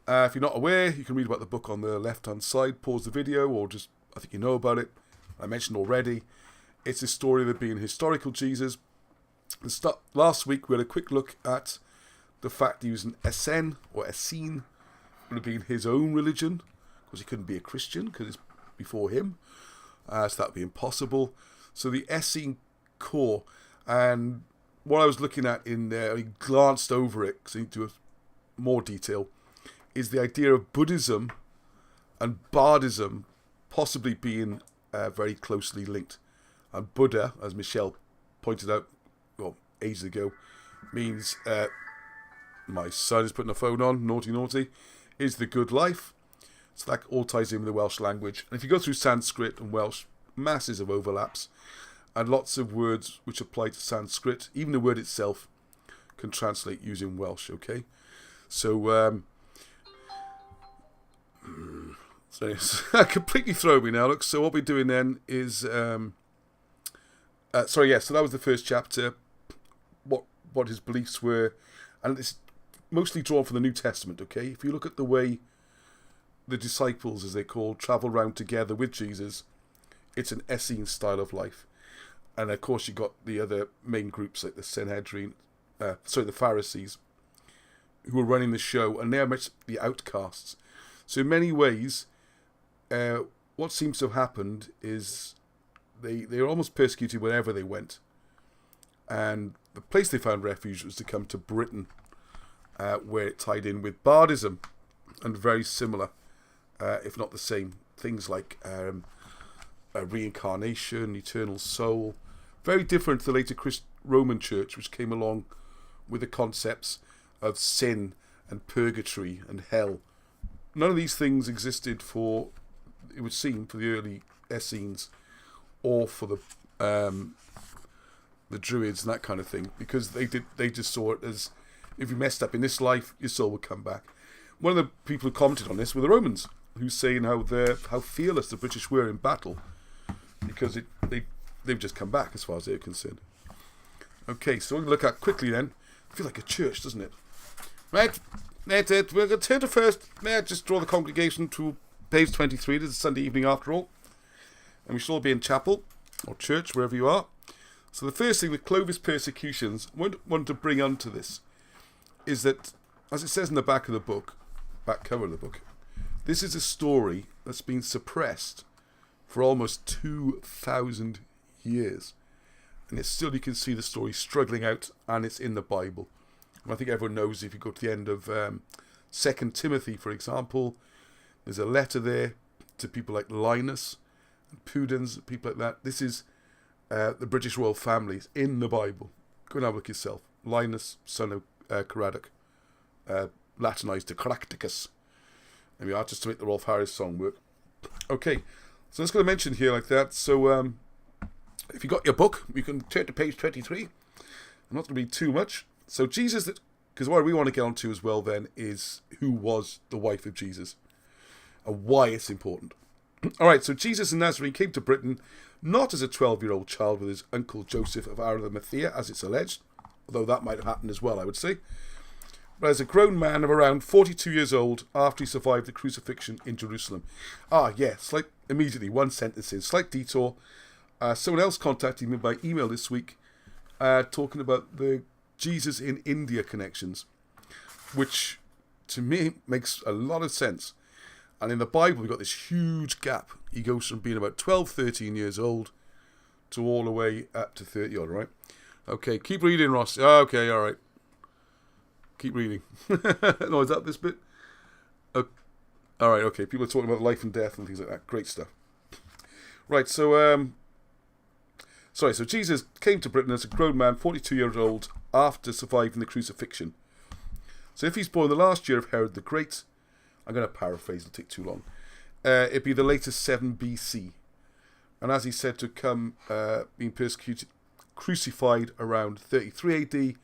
if you're not aware, you can read about the book on the left-hand side, pause the video, or just, I think you know about it. I mentioned already. It's a story of there being historical Jesus. Last week, we had a quick look at the fact he was an Essene, or Essene, would have been his own religion, because he couldn't be a Christian, because it's before him. So that would be impossible. So the Essene core, and what I was looking at in there, I glanced over it, because I need to do more detail, is the idea of Buddhism and Bardism possibly being very closely linked. And Buddha, as Michelle pointed out, ages ago, means, my son is putting a phone on, naughty, is the good life. So that all ties in with the Welsh language. And if you go through Sanskrit and Welsh, masses of overlaps, and lots of words which apply to Sanskrit, even the word itself, can translate using Welsh, okay? So, so it's completely thrown me now, look. So what we're doing then is... so that was the first chapter, what his beliefs were, and it's mostly drawn from the New Testament, okay? If you look at the way the disciples, as they're called, travel around together with Jesus, it's an Essene style of life. And of course you got the other main groups like the Sanhedrin, the Pharisees, who were running the show, and they're much the outcasts. So in many ways, what seems to have happened is they were almost persecuted wherever they went. And the place they found refuge was to come to Britain, where it tied in with Bardism, and very similar, if not the same, things like reincarnation, eternal soul. Very different to the later Roman Church, which came along with the concepts of sin and purgatory and hell. None of these things existed for, it would seem, for the early Essenes, or for the Druids and that kind of thing, because they just saw it as, if you messed up in this life, your soul would come back. One of the people who commented on this were the Romans, who's saying how fearless the British were in battle, because they they've just come back as far as they're concerned. Okay, so we're going to look at quickly then. I feel like a church, doesn't it? Right, that's it. We're going to turn to first. Just draw the congregation to page 23. This is Sunday evening after all. And we should all be in chapel or church, wherever you are. So the first thing, the Clovis persecutions, I want to bring onto this is that, as it says in the back of the book, back cover of the book, this is a story that's been suppressed for almost 2,000 years. And it's still, you can see the story struggling out, and it's in the Bible. And I think everyone knows, if you go to the end of 2 Timothy, for example, there's a letter there to people like Linus and Pudens, people like that. This is the British royal families in the Bible. Go and have a look yourself. Linus, son of Caradoc, Latinized to Caractacus. There we are, just to make the Rolf Harris song work. Okay, so let's go to mention here like that. So if you got your book, you can turn to page 23. I'm not going to read too much. So Jesus, because what we want to get onto as well then is who was the wife of Jesus and why it's important. All right, so Jesus of Nazareth came to Britain not as a 12-year-old child with his uncle Joseph of Arimathea, as it's alleged, although that might have happened as well, I would say, but as a grown man of around 42 years old after he survived the crucifixion in Jerusalem. Immediately, one sentence in, slight detour. Someone else contacted me by email this week talking about the Jesus in India connections, which to me makes a lot of sense. And in the Bible, we've got this huge gap. He goes from being about 12, 13 years old to all the way up to 30 odd, right? Okay, keep reading, Ross. Okay, all right. Keep reading. No, is that this bit? All right, okay. People are talking about life and death and things like that. Great stuff. Right, so so Jesus came to Britain as a grown man, 42 years old, after surviving the crucifixion. So if he's born the last year of Herod the Great, I'm going to paraphrase, it'll take too long, it'd be the latest 7 BC. And as he said to come, being persecuted, crucified around 33 AD,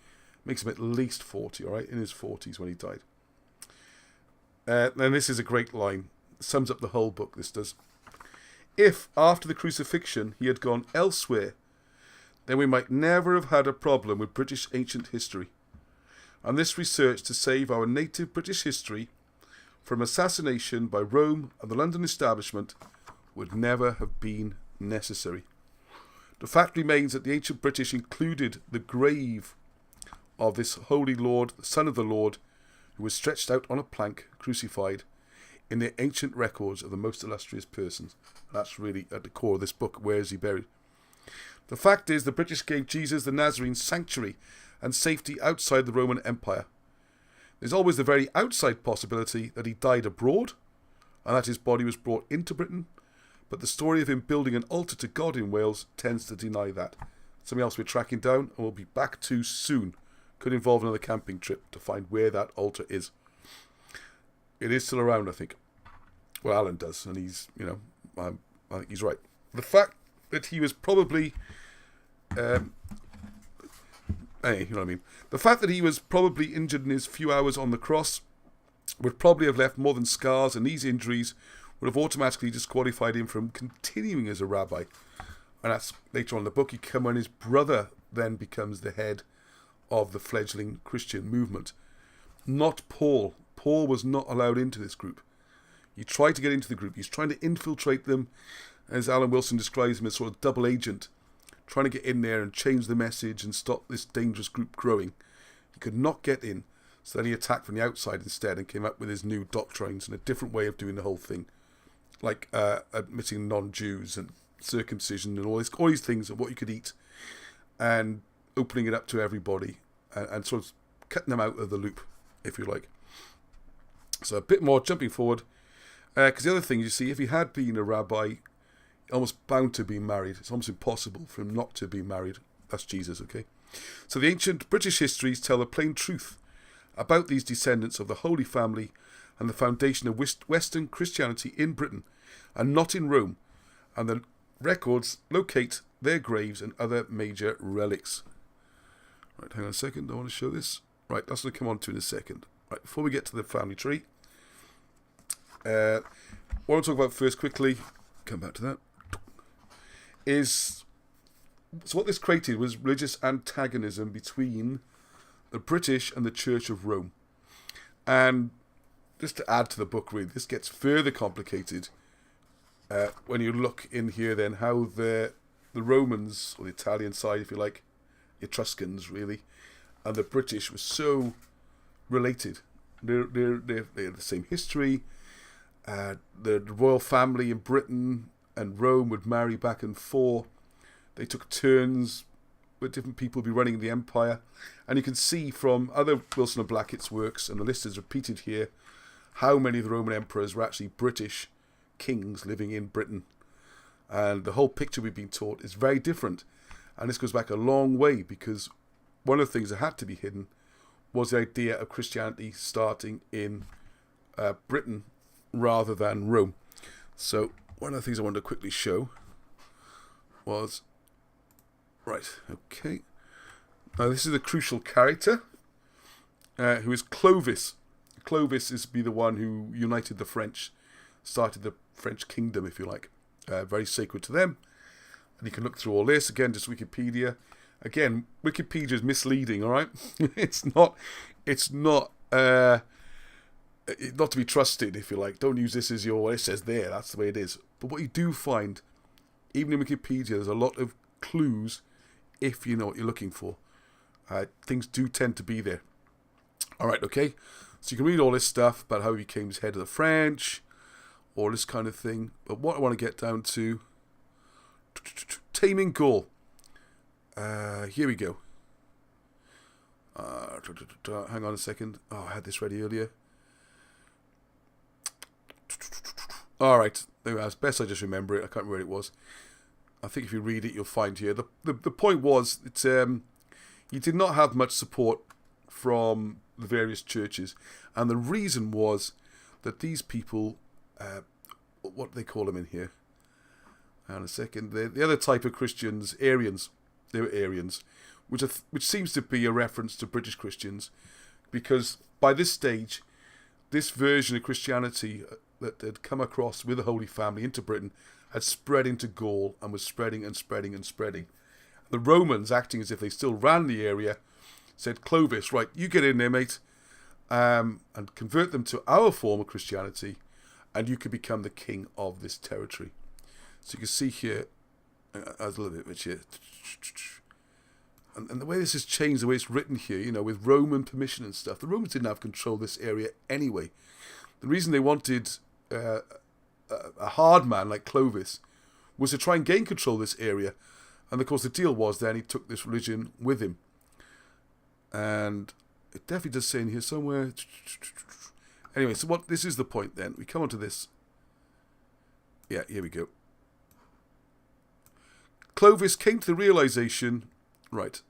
makes him at least 40, all right, in his 40s when he died. And this is a great line. It sums up the whole book, this does. If, after the crucifixion, he had gone elsewhere, then we might never have had a problem with British ancient history. And this research to save our native British history from assassination by Rome and the London establishment would never have been necessary. The fact remains that the ancient British included the grave of this holy Lord, the Son of the Lord, who was stretched out on a plank, crucified, in their ancient records of the most illustrious persons. That's really at the core of this book. Where is he buried? The fact is, the British gave Jesus the Nazarene sanctuary and safety outside the Roman Empire. There's always the very outside possibility that he died abroad and that his body was brought into Britain, but the story of him building an altar to God in Wales tends to deny that. Something else we're tracking down and we'll be back to soon. Could involve another camping trip to find where that altar is. It is still around, I think. Well, Alan does, and he's, I think he's right. The fact that he was probably, you know what I mean. The fact that he was probably injured in his few hours on the cross would probably have left more than scars, and these injuries would have automatically disqualified him from continuing as a rabbi. And that's later on in the book. He comes when his brother then becomes the head of the fledgling Christian movement. Not Paul. Paul was not allowed into this group. He tried to get into the group. He's trying to infiltrate them, as Alan Wilson describes him, as sort of double agent, trying to get in there and change the message and stop this dangerous group growing. He could not get in, so then he attacked from the outside instead and came up with his new doctrines and a different way of doing the whole thing, like admitting non-Jews and circumcision and all these things of what you could eat, and opening it up to everybody and sort of cutting them out of the loop, if you like. So a bit more jumping forward, because the other thing, you see, if he had been a rabbi, almost bound to be married. It's almost impossible for him not to be married. That's Jesus, okay? So the ancient British histories tell the plain truth about these descendants of the Holy Family and the foundation of Western Christianity in Britain and not in Rome, and the records locate their graves and other major relics. Right, hang on a second, I want to show this. Right, that's going to come on to in a second. Right, before we get to the family tree, what I want to talk about first quickly, come back to that, is So what this created was religious antagonism between the British and the Church of Rome. And just to add to the book, really, this gets further complicated when you look in here then how the Romans, or the Italian side, if you like, Etruscans really, and the British were so related. They have the same history. The royal family in Britain and Rome would marry back and forth. They took turns with different people be running the empire. And you can see from other Wilson and Blackett's works, and the list is repeated here, how many of the Roman emperors were actually British kings living in Britain. And the whole picture we've been taught is very different. And this goes back a long way, because one of the things that had to be hidden was the idea of Christianity starting in Britain rather than Rome. So one of the things I wanted to quickly show was... Right, okay. Now this is a crucial character, who is Clovis. Clovis is be the one who united the French, started the French kingdom, if you like. Very sacred to them. And you can look through all this. Again, just Wikipedia. Again, Wikipedia is misleading, all right? It's not not to be trusted, if you like. Don't use this as your, it says there, that's the way it is. But what you do find, even in Wikipedia, there's a lot of clues if you know what you're looking for. Things do tend to be there. All right, okay. So you can read all this stuff about how he became head of the French, all this kind of thing. But what I want to get down to, taming Gaul. Here we go. Hang on a second. Oh, I had this ready earlier. All right, there we are. As best I just remember it. I can't remember what it was. I think if you read it, you'll find here. The point was that he did not have much support from the various churches. And the reason was that these people, what do they call them in here? Hang on a second. The other type of Christians, Aryans. They were Aryans, which seems to be a reference to British Christians, because by this stage, this version of Christianity that had come across with the Holy Family into Britain had spread into Gaul and was spreading and spreading and spreading. The Romans, acting as if they still ran the area, said, Clovis, right, you get in there, mate, and convert them to our form of Christianity, and you could become the king of this territory. So you can see here, as a little bit which here, and the way this has changed, the way it's written here, you know, with Roman permission and stuff. The Romans didn't have control of this area anyway. The reason they wanted a hard man like Clovis was to try and gain control of this area. And of course the deal was then he took this religion with him. And it definitely does say in here somewhere. Anyway, so this is the point then. We come on to this. Yeah, here we go. Clovis came to the realization, right,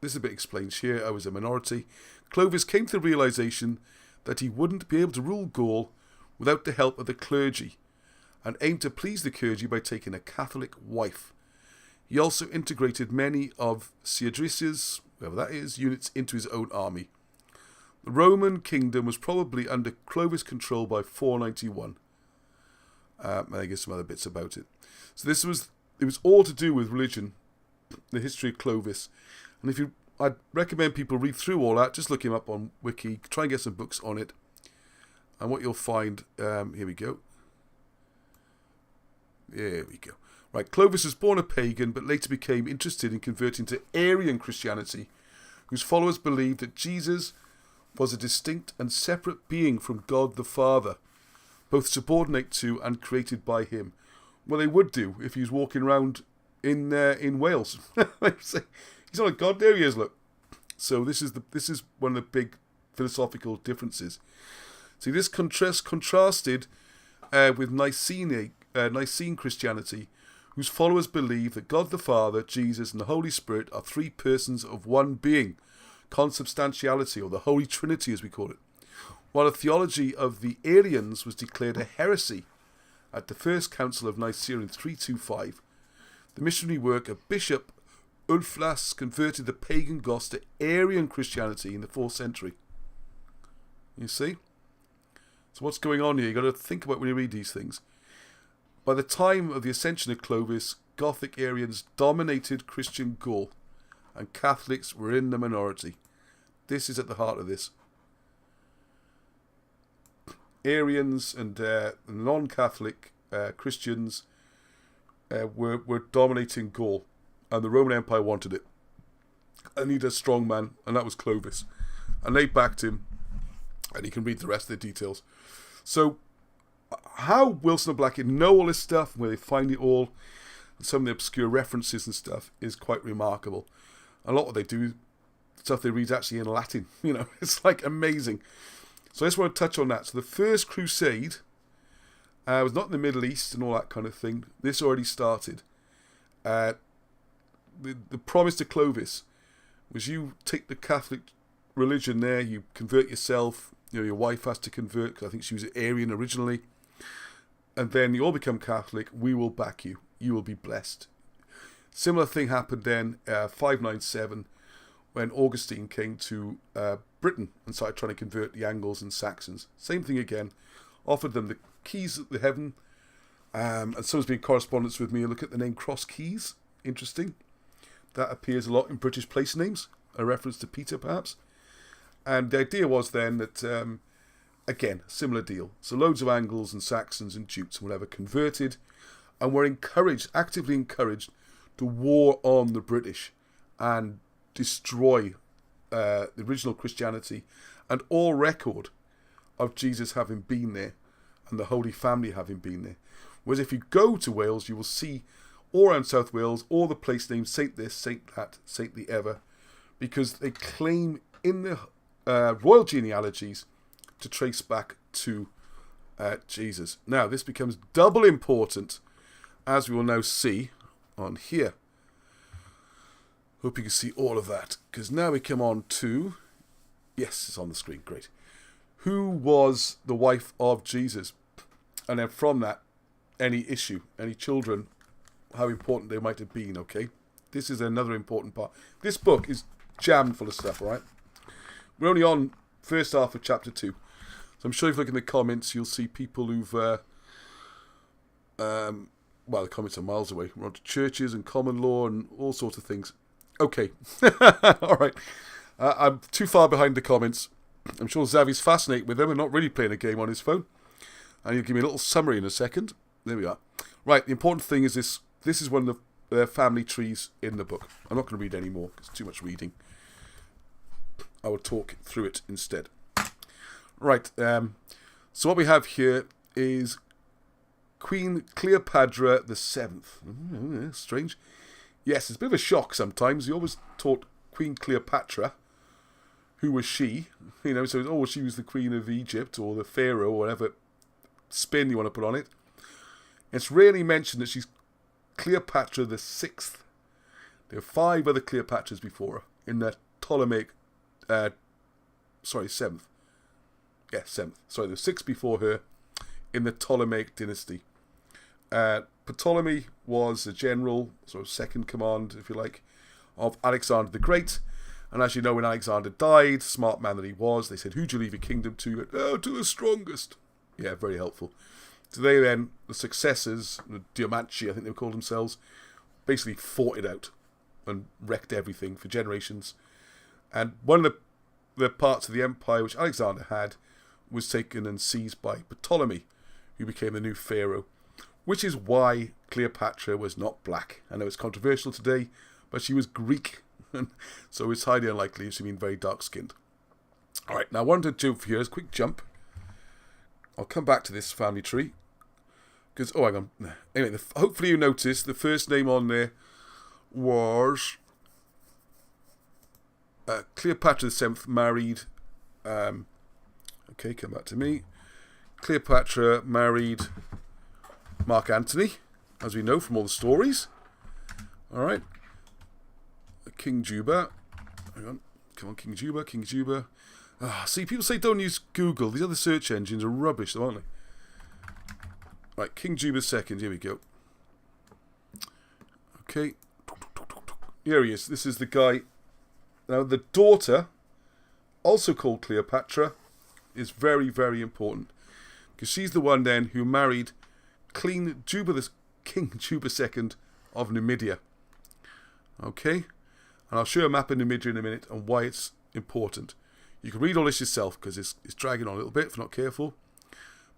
this is a bit explained here, I was a minority. Clovis came to the realization that he wouldn't be able to rule Gaul without the help of the clergy, and aimed to please the clergy by taking a Catholic wife. He also integrated many of Cedrus's, whoever that is, units into his own army. The Roman kingdom was probably under Clovis' control by 491. I guess some other bits about it. So it was all to do with religion, the history of Clovis. And I'd recommend people read through all that, just look him up on Wiki, try and get some books on it. And what you'll find, here we go. There we go. Right, Clovis was born a pagan, but later became interested in converting to Aryan Christianity, whose followers believed that Jesus was a distinct and separate being from God the Father, both subordinate to and created by him. Well, they would do if he was walking around in Wales. He's not a god. There he is. Look. So this is one of the big philosophical differences. See, this contrasted with Nicene Christianity, whose followers believe that God the Father, Jesus, and the Holy Spirit are three persons of one being, consubstantiality, or the Holy Trinity as we call it, while the theology of the Aryans was declared a heresy at the First Council of Nicaea in 325. The missionary work of Bishop Ulflas converted the pagan Goths to Aryan Christianity in the 4th century. You see? So what's going on here? You've got to think about when you read these things. By the time of the ascension of Clovis, Gothic Aryans dominated Christian Gaul, and Catholics were in the minority. This is at the heart of this. Aryans and non-Catholic Christians were dominating Gaul, and the Roman Empire wanted it. I need a strong man, and that was Clovis. And they backed him, and you can read the rest of the details. So, how Wilson and Blackett know all this stuff, where they find it all, and some of the obscure references and stuff, is quite remarkable. A lot of what they do, stuff they read is actually in Latin. You know, it's like amazing. So I just want to touch on that. So the first crusade was not in the Middle East and all that kind of thing. This already started. The promise to Clovis was you take the Catholic religion there, you convert yourself, you know, your wife has to convert, because I think she was Aryan originally, and then you all become Catholic, we will back you. You will be blessed. Similar thing happened then, 597, when Augustine came to Britain and started trying to convert the Angles and Saxons. Same thing again. Offered them the keys of the heaven. And someone's been in correspondence with me. Look at the name Cross Keys. Interesting. That appears a lot in British place names. A reference to Peter, perhaps. And the idea was then that, again, similar deal. So loads of Angles and Saxons and Jutes and whatever converted. And were encouraged, actively encouraged, to war on the British and destroy the original Christianity and all record of Jesus having been there and the Holy Family having been there. Whereas if you go to Wales, you will see all around South Wales, all the place names, Saint this, Saint that, Saint the ever, because they claim in the royal genealogies to trace back to Jesus. Now, this becomes double important, as we will now see on here. Hope you can see all of that, because now we come on to, yes, it's on the screen, great. Who was the wife of Jesus? And then from that, any issue, any children, how important they might have been, okay? This is another important part. This book is jammed full of stuff, all right? We're only on first half of chapter 2. So I'm sure if you look in the comments, you'll see people who've, well, the comments are miles away. We're on to churches and common law and all sorts of things. Okay. All right. I'm too far behind the comments. I'm sure Xavi's fascinated with them and not really playing a game on his phone. And he'll give me a little summary in a second. There we are. Right, the important thing is this. This is one of the family trees in the book. I'm not going to read any more. It's too much reading. I will talk through it instead. Right. So what we have here is Queen Cleopatra the Seventh. Strange. Yes, it's a bit of a shock sometimes. You always taught Queen Cleopatra. Who was she? You know, so she was the Queen of Egypt or the Pharaoh or whatever spin you want to put on it. It's rarely mentioned that she's Cleopatra the Sixth. There are 5 other Cleopatras before her in the Ptolemaic. Seventh. Yeah, 7th. Sorry, there's 6 before her in the Ptolemaic dynasty. Ptolemy was the general, sort of second command, if you like, of Alexander the Great. And as you know, when Alexander died, smart man that he was, they said, who do you leave your kingdom to? Oh, to the strongest. Yeah, very helpful. So they then, the successors, the Diamanchi, I think they called themselves, basically fought it out and wrecked everything for generations. And one of the parts of the empire which Alexander had was taken and seized by Ptolemy, who became the new pharaoh. Which is why Cleopatra was not black. I know it's controversial today, but she was Greek. So it's highly unlikely she'd been very dark-skinned. All right, now I wanted to do for here is a quick jump. I'll come back to this family tree. Because, hang on. Anyway, hopefully you noticed the first name on there was Cleopatra the Seventh married... okay, come back to me. Cleopatra married... Mark Antony, as we know from all the stories. All right. King Juba. Hang on. Come on, King Juba, King Juba. See, people say don't use Google. These other search engines are rubbish, though, aren't they? Right, King Juba II. Here we go. Okay. Here he is. This is the guy. Now, the daughter, also called Cleopatra, is very, very important. Because she's the one then who married King Juba II of Numidia. Okay, and I'll show you a map of Numidia in a minute and why it's important. You can read all this yourself because it's dragging on a little bit if you're not careful.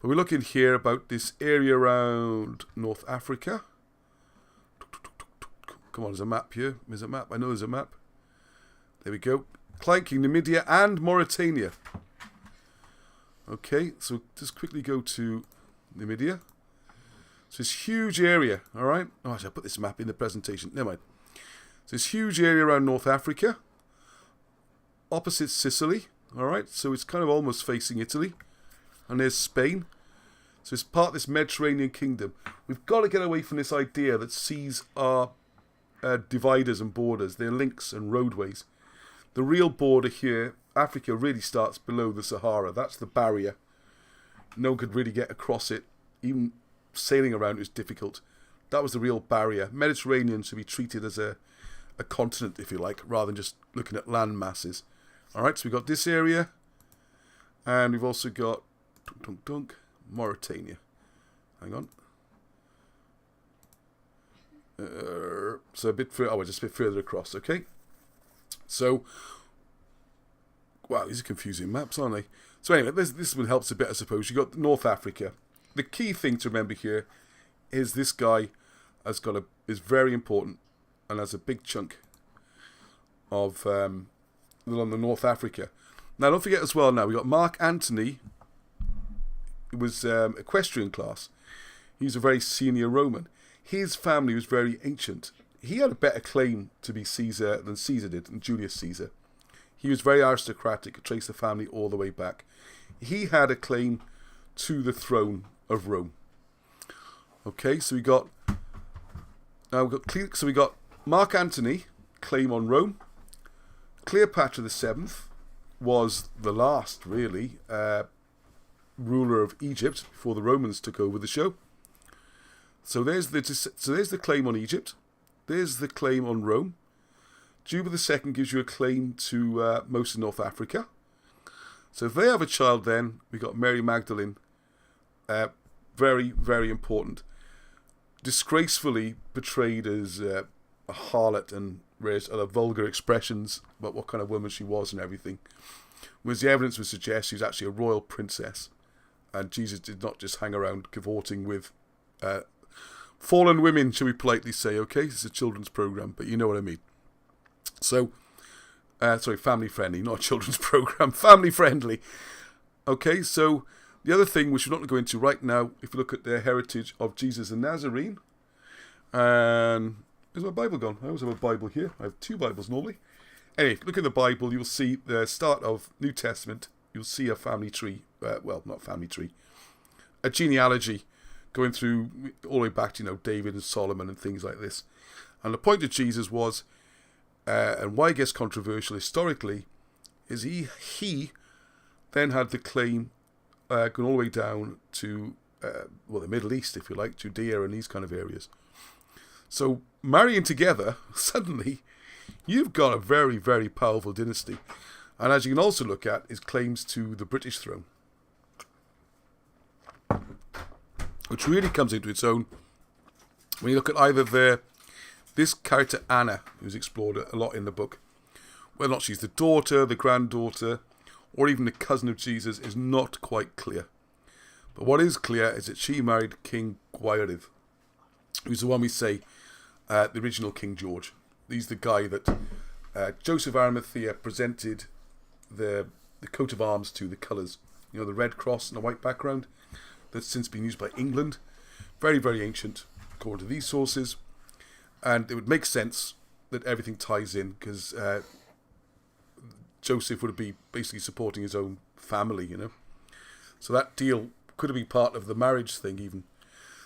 But we're looking here about this area around North Africa. Come on, there's a map here. There's a map. I know there's a map. There we go. Clanking Numidia and Mauritania. Okay, so just quickly go to Numidia. So this huge area, all right? Oh, actually, I put this map in the presentation. Never mind. So this huge area around North Africa, opposite Sicily, all right? So it's kind of almost facing Italy. And there's Spain. So it's part of this Mediterranean kingdom. We've got to get away from this idea that seas are dividers and borders. They're links and roadways. The real border here, Africa, really starts below the Sahara. That's the barrier. No one could really get across it. Even sailing around is difficult. That was the real barrier. Mediterranean should be treated as a continent, if you like, rather than just looking at land masses. All right, so we've got this area. And we've also got Mauritania. Hang on. So a bit further, just a bit further across, okay? So, wow, these are confusing maps, aren't they? So anyway, this one helps a bit, I suppose. You've got North Africa. The key thing to remember here is this guy is very important and has a big chunk of on the North Africa. Now, don't forget as well now, we've got Mark Antony. It was equestrian class. He's a very senior Roman. His family was very ancient. He had a better claim to be Caesar than Caesar did, than Julius Caesar. He was very aristocratic, traced the family all the way back. He had a claim to the throne of Rome. Okay, so we got Mark Antony, claim on Rome. Cleopatra the Seventh was the last, really, ruler of Egypt before the Romans took over the show. So there's the claim on Egypt. There's the claim on Rome. Juba II gives you a claim to most of North Africa. So if they have a child, then we got Mary Magdalene. Very, very important. Disgracefully portrayed as a harlot and various other vulgar expressions about what kind of woman she was and everything. Whereas the evidence would suggest she was actually a royal princess. And Jesus did not just hang around cavorting with fallen women, shall we politely say, okay? It's a children's program, but you know what I mean. So, family friendly, not a children's program, family friendly. Okay, so the other thing which we're not going to go into right now, if you look at the heritage of Jesus the Nazarene, and is my Bible gone? I always have a Bible here. I have two Bibles normally. Anyway, look at the Bible, you'll see the start of New Testament. You'll see a family tree, not family tree, a genealogy going through all the way back to, David and Solomon and things like this. And the point of Jesus was, and why it gets controversial historically, is he then had the claim going all the way down to, the Middle East, if you like, Judea and these kind of areas. So marrying together, suddenly, you've got a very, very powerful dynasty. And as you can also look at, his claims to the British throne, which really comes into its own when you look at either this character Anna, who's explored a lot in the book. Whether or not she's the daughter, the granddaughter, or even the cousin of Jesus is not quite clear. But what is clear is that she married King Gwynedd, who's the one we say, the original King George. He's the guy that Joseph Arimathea presented the coat of arms to, the colours. The red cross and the white background. That's since been used by England. Very, very ancient, according to these sources. And it would make sense that everything ties in, because Joseph would be basically supporting his own family, So that deal could have been part of the marriage thing even.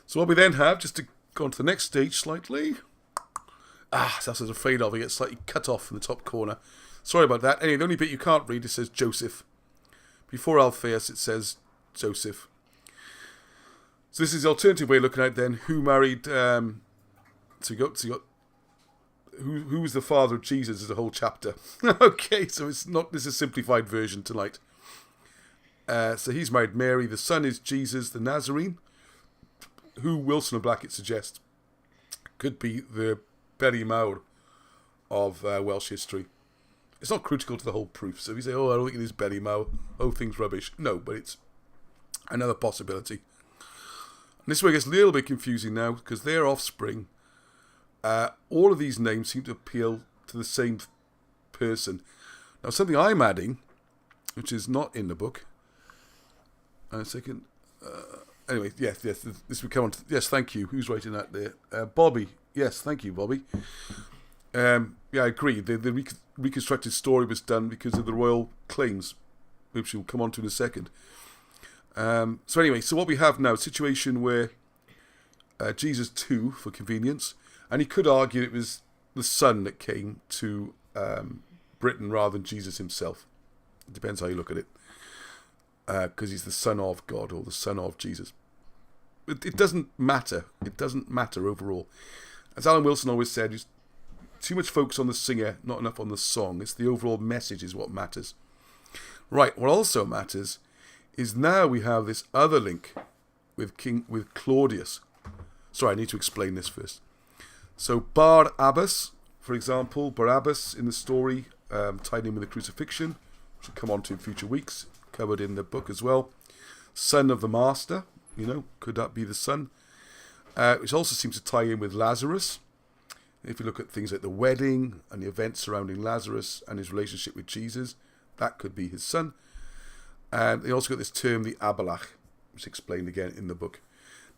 So what we then have, just to go on to the next stage slightly. That's what I was afraid of. It gets slightly cut off in the top corner. Sorry about that. Anyway, the only bit you can't read, it says Joseph. Before Alphaeus, it says Joseph. So this is the alternative way of looking at it then. Who married... so you got who was the father of Jesus is a whole chapter. Okay, so this is a simplified version tonight. So he's married Mary. The son is Jesus the Nazarene, who Wilson and Blackett suggest could be the Berry Mawr of Welsh history. It's not critical to the whole proof. So if you say, oh, I don't think it is Berry Mawr, oh, thing's rubbish. No, but it's another possibility. And this is where it gets a little bit confusing now, because their offspring, all of these names seem to appeal to the same person. Now, something I'm adding, which is not in the book. A second. Anyway, yes, this will come on. Yes, thank you. Who's writing that there? Bobby. Yes, thank you, Bobby. Yeah, I agree. The reconstructed story was done because of the royal claims, which we'll come on to in a second. So anyway, so what we have now, a situation where Jesus 2, for convenience, and he could argue it was the son that came to Britain rather than Jesus himself. It depends how you look at it. Because he's the son of God or the son of Jesus. It doesn't matter. It doesn't matter overall. As Alan Wilson always said, too much focus on the singer, not enough on the song. It's the overall message is what matters. Right, what also matters is now we have this other link with Claudius. Sorry, I need to explain this first. So Barabbas, for example, Barabbas in the story, tied in with the crucifixion, which we'll come on to in future weeks, covered in the book as well. Son of the master, could that be the son? Which also seems to tie in with Lazarus. If you look at things like the wedding and the events surrounding Lazarus and his relationship with Jesus, that could be his son. And they also got this term, the Abalach, which is explained again in the book.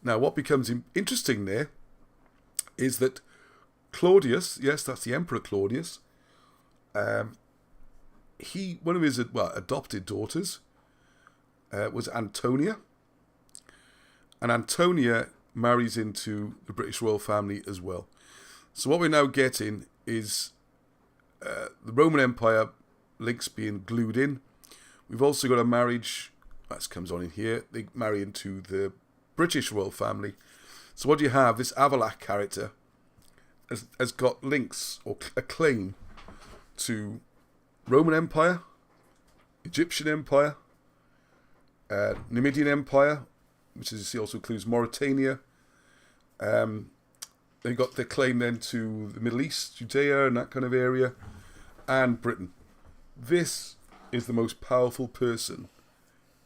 Now, what becomes interesting there is that Claudius, yes, that's the Emperor Claudius, one of his adopted daughters was Antonia. And Antonia marries into the British royal family as well. So what we're now getting is the Roman Empire links being glued in. We've also got a marriage, that comes on in here, they marry into the British royal family. So what do you have? This Avalach character has got links or a claim to Roman Empire, Egyptian Empire, Numidian Empire, which as you see also includes Mauritania. They've got their claim then to the Middle East, Judea and that kind of area, and Britain. This is the most powerful person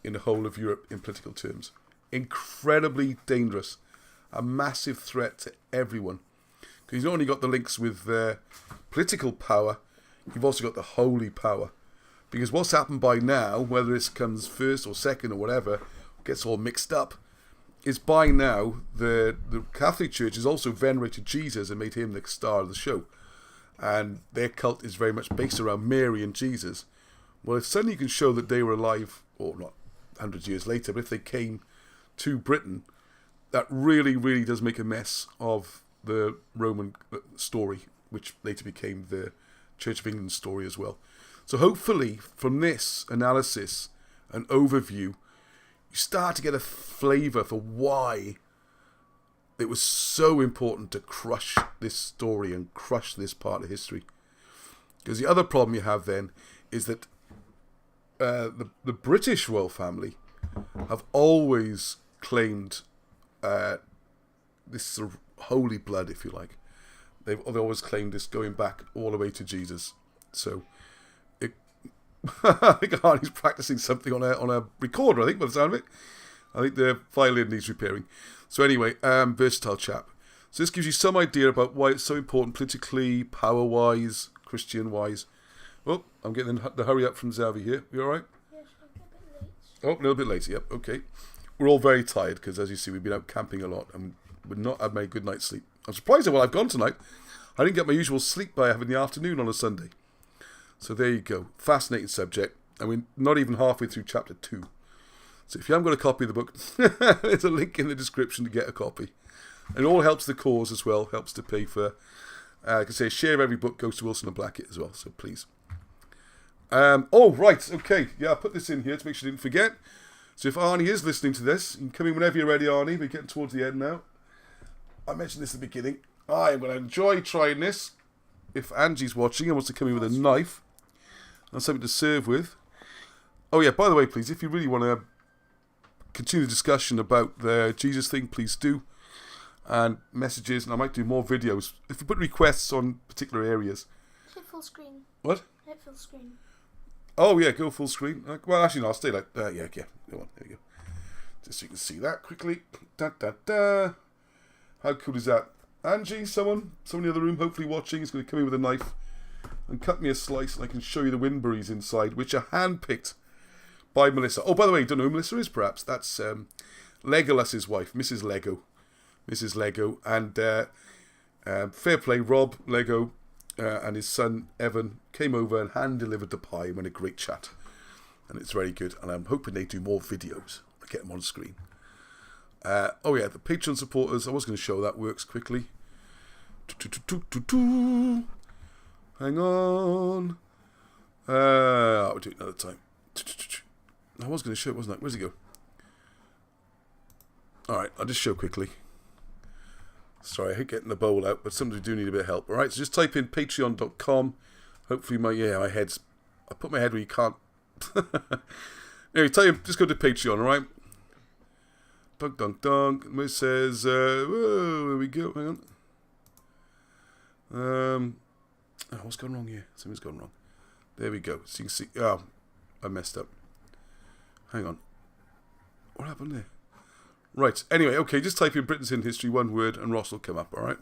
in the whole of Europe in political terms. Incredibly dangerous. A massive threat to everyone. Because you've not only got the links with political power, you've also got the holy power. Because what's happened by now, whether this comes first or second or whatever, gets all mixed up, is by now the Catholic Church has also venerated Jesus and made him the star of the show. And their cult is very much based around Mary and Jesus. Well, if suddenly you can show that they were alive, or not hundreds of years later, but if they came to Britain, that really, really does make a mess of the Roman story, which later became the Church of England story as well. So hopefully, from this analysis and overview, you start to get a flavour for why it was so important to crush this story and crush this part of history. Because the other problem you have then is that the British royal family have always claimed this sort of holy blood, if you like. They've always claimed this going back all the way to Jesus. So I think Arnie's practicing something on a recorder, I think, by the sound of it. I think the violin needs repairing. So anyway, versatile chap. So this gives you some idea about why it's so important politically, power-wise, Christian-wise. Oh, I'm getting the hurry up from Xavi here. You all right? Yes, I'm a bit late. Oh, a little bit later, yep, okay. We're all very tired because, as you see, we've been out camping a lot and we've not had my good night's sleep. I'm surprised at what I've gone tonight. I didn't get my usual sleep by having the afternoon on a Sunday. So there you go. Fascinating subject. And we're not even halfway through chapter 2. So if you haven't got a copy of the book, there's a link in the description to get a copy. And it all helps the cause as well. Helps to pay for, I can say, a share of every book goes to Wilson and Blackett as well. So please. Oh, right. Okay. Yeah, I put this in here to make sure I didn't forget. So if Arnie is listening to this, you can come in whenever you're ready, Arnie. We're getting towards the end now. I mentioned this at the beginning. I am going to enjoy trying this. If Angie's watching and wants to come in with a knife and something to serve with. Oh yeah, by the way, please, if you really want to continue the discussion about the Jesus thing, please do. and messages, and I might do more videos. If you put requests on particular areas. Hit full screen. What? Hit full screen. Oh, yeah, go full screen. Well, actually, no, I'll stay like that. Yeah. Go on, there we go. Just so you can see that quickly. Da, da, da. How cool is that? Angie, someone in the other room, hopefully watching, is going to come in with a knife and cut me a slice, and I can show you the Windberries inside, which are hand-picked by Melissa. Oh, by the way, you don't know who Melissa is, perhaps. That's Legolas's wife, Mrs. Lego. And fair play, Rob Lego and his son, Evan, came over and hand-delivered the pie and had a great chat. And it's very good, and I'm hoping they do more videos. I get them on screen. Oh yeah, the Patreon supporters. I was going to show that works quickly. Hang on. I'll do it another time. I was going to show it, wasn't I? Where's it go? Alright, I'll just show quickly. Sorry, I hate getting the bowl out, but sometimes we do need a bit of help. Alright, so just type in patreon.com. Hopefully my head's... I put my head where you can't... Anyway, just go to Patreon, alright? Dunk, dunk, dunk. And it says, whoa, there we go. Hang on. Oh, what's gone wrong here? Something's gone wrong. There we go. So you can see. Oh, I messed up. Hang on. What happened there? Right. Anyway, okay. Just type in Britain's in history, one word, and Ross will come up. All right.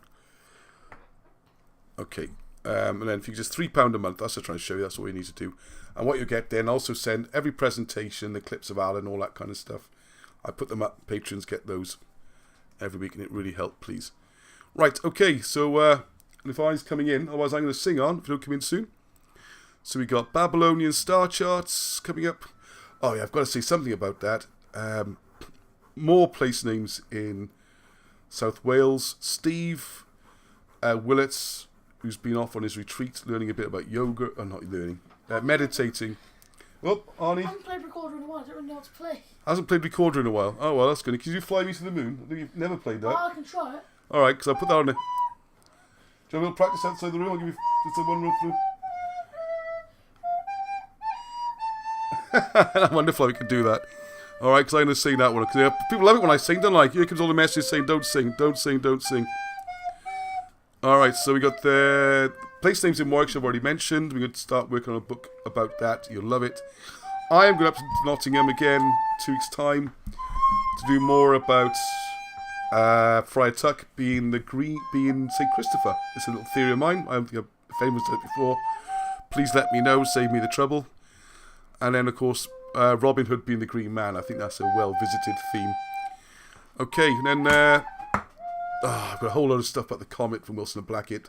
Okay. And then if you just £3 a month, that's what I'm trying to show you. That's all you need to do. And what you get then, also send every presentation, the clips of Alan, all that kind of stuff. I put them up. Patrons get those every week, and it really helped, please. Right, okay, so and if I's coming in, otherwise I'm going to sing on if you don't come in soon. So we got Babylonian star charts coming up. Oh yeah, I've got to say something about that. More place names in South Wales. Steve Willets, who's been off on his retreat, learning a bit about yoga, not learning, meditating. Well, Arnie. I haven't played Recorder in a while, I don't really know how to play. Hasn't played Recorder in a while. Oh, well, that's good. Can you fly me to the moon? I think you've never played that. Oh, I can try it. Alright, because I put that on there. Do you want a little practice outside the room? I'll give you just a one run through. I wonder if I could do that. Alright, because I'm going to sing that one. Because people love it when I sing, don't like. Here comes all the messages saying, don't sing, don't sing, don't sing. Alright, so we got the place names in Warwickshire I've already mentioned. We're going to start working on a book about that. You'll love it. I am going up to Nottingham again 2 weeks' time to do more about Friar Tuck being St. Christopher. It's a little theory of mine. I don't think if anyone's done it before, please let me know. Save me the trouble. And then, of course, Robin Hood being the Green Man. I think that's a well-visited theme. Okay, and then I've got a whole lot of stuff about the Comet from Wilson and Blackett.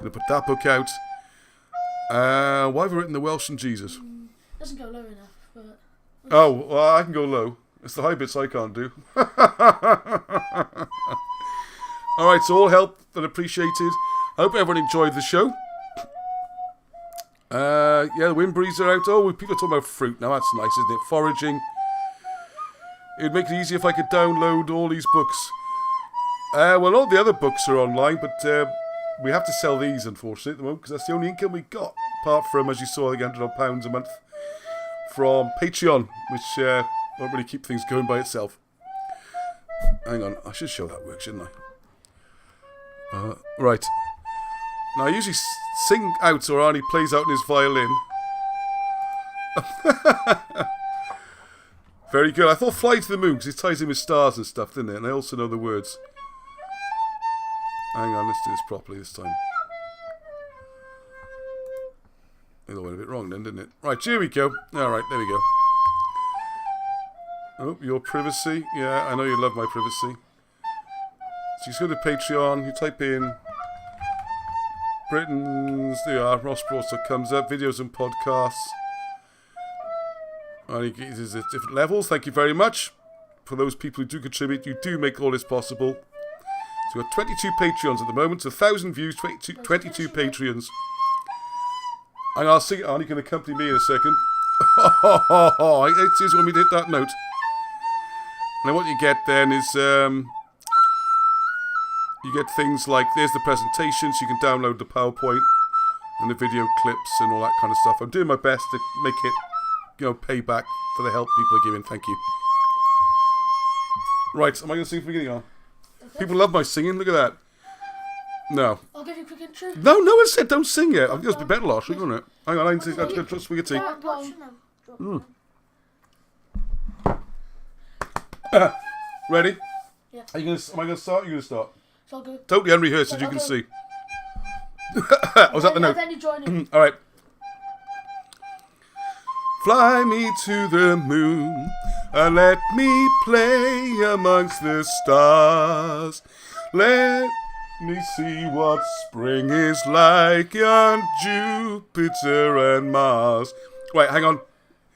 Going to put that book out. Why have I written the Welsh and Jesus? Doesn't go low enough, but... Oh, well, I can go low. It's the high bits I can't do. Alright, so all help and appreciated. I hope everyone enjoyed the show. Yeah, the Windberries are out. Oh, people are talking about fruit now. That's nice, isn't it? Foraging. It would make it easier if I could download all these books. Well, all the other books are online, but we have to sell these, unfortunately, at the moment, because that's the only income we got. Apart from, as you saw, the £100 a month from Patreon, which won't really keep things going by itself. Hang on, I should show that work, shouldn't I? Right. Now, I usually sing out, or Arnie plays out on his violin. Very good. I thought Fly to the Moon, because it ties in with stars and stuff, didn't it? And I also know the words. Hang on, let's do this properly this time. It all went a bit wrong then, didn't it? Right, here we go. Alright, there we go. Oh, your privacy. Yeah, I know you love my privacy. So you just go to Patreon, you type in Britain's, there you are, Ross Broadstock comes up, videos and podcasts. And you get these at different levels. Thank you very much. For those people who do contribute, you do make all this possible. So we've got 22 Patreons at the moment, so 1,000 views, 22 Patreons. And I'll sing it on, you can accompany me in a second. I just want me to hit that note. And then what you get then is, you get things like, there's the presentations, you can download the PowerPoint and the video clips and all that kind of stuff. I'm doing my best to make it, pay back for the help people are giving. Thank you. Right, am I going to sing from the beginning on? People love my singing. Look at that. No. I'll give you a quick intro. No one said don't sing yet. I've just been better last week, wasn't it? Hang on, I need to get a swig of tea. Yeah, go on. Ready? Yeah. Am I going to start? You're going to start. So I'll go. Totally unrehearsed, as you can see. Was that the note? Then you join in. All right. Fly me to the moon and let me play amongst the stars. Let me see what spring is like on Jupiter and Mars. Right, hang on.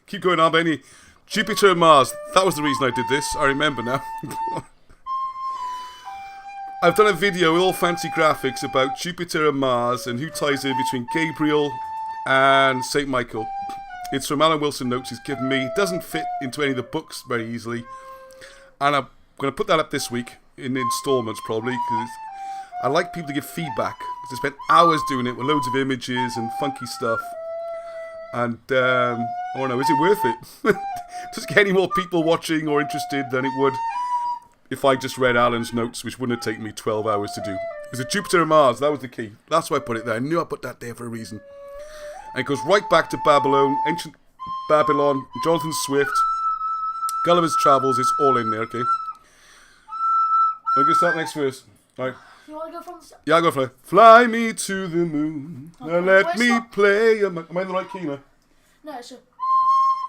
Keep going on, Benny. Jupiter and Mars. That was the reason I did this. I remember now. I've done a video with all fancy graphics about Jupiter and Mars and who ties in between Gabriel and St. Michael. It's from Alan Wilson Notes he's given me. It doesn't fit into any of the books very easily. And I'm going to put that up this week in installments probably, because I like people to give feedback. Because I spent hours doing it with loads of images and funky stuff. And, I don't know, is it worth it? Does it get any more people watching or interested than it would if I just read Alan's notes, which wouldn't have taken me 12 hours to do? It was a Jupiter and Mars, that was the key. That's why I put it there. I knew I put that there for a reason. And it goes right back to Babylon, ancient Babylon, Jonathan Swift, Gulliver's Travels, it's all in there, okay? I'm going to start next verse. Right. You want to go from the start? Yeah, I'll go for it. Fly me to the moon, Okay, and let where's me that? play. Am I in the right key now? No, so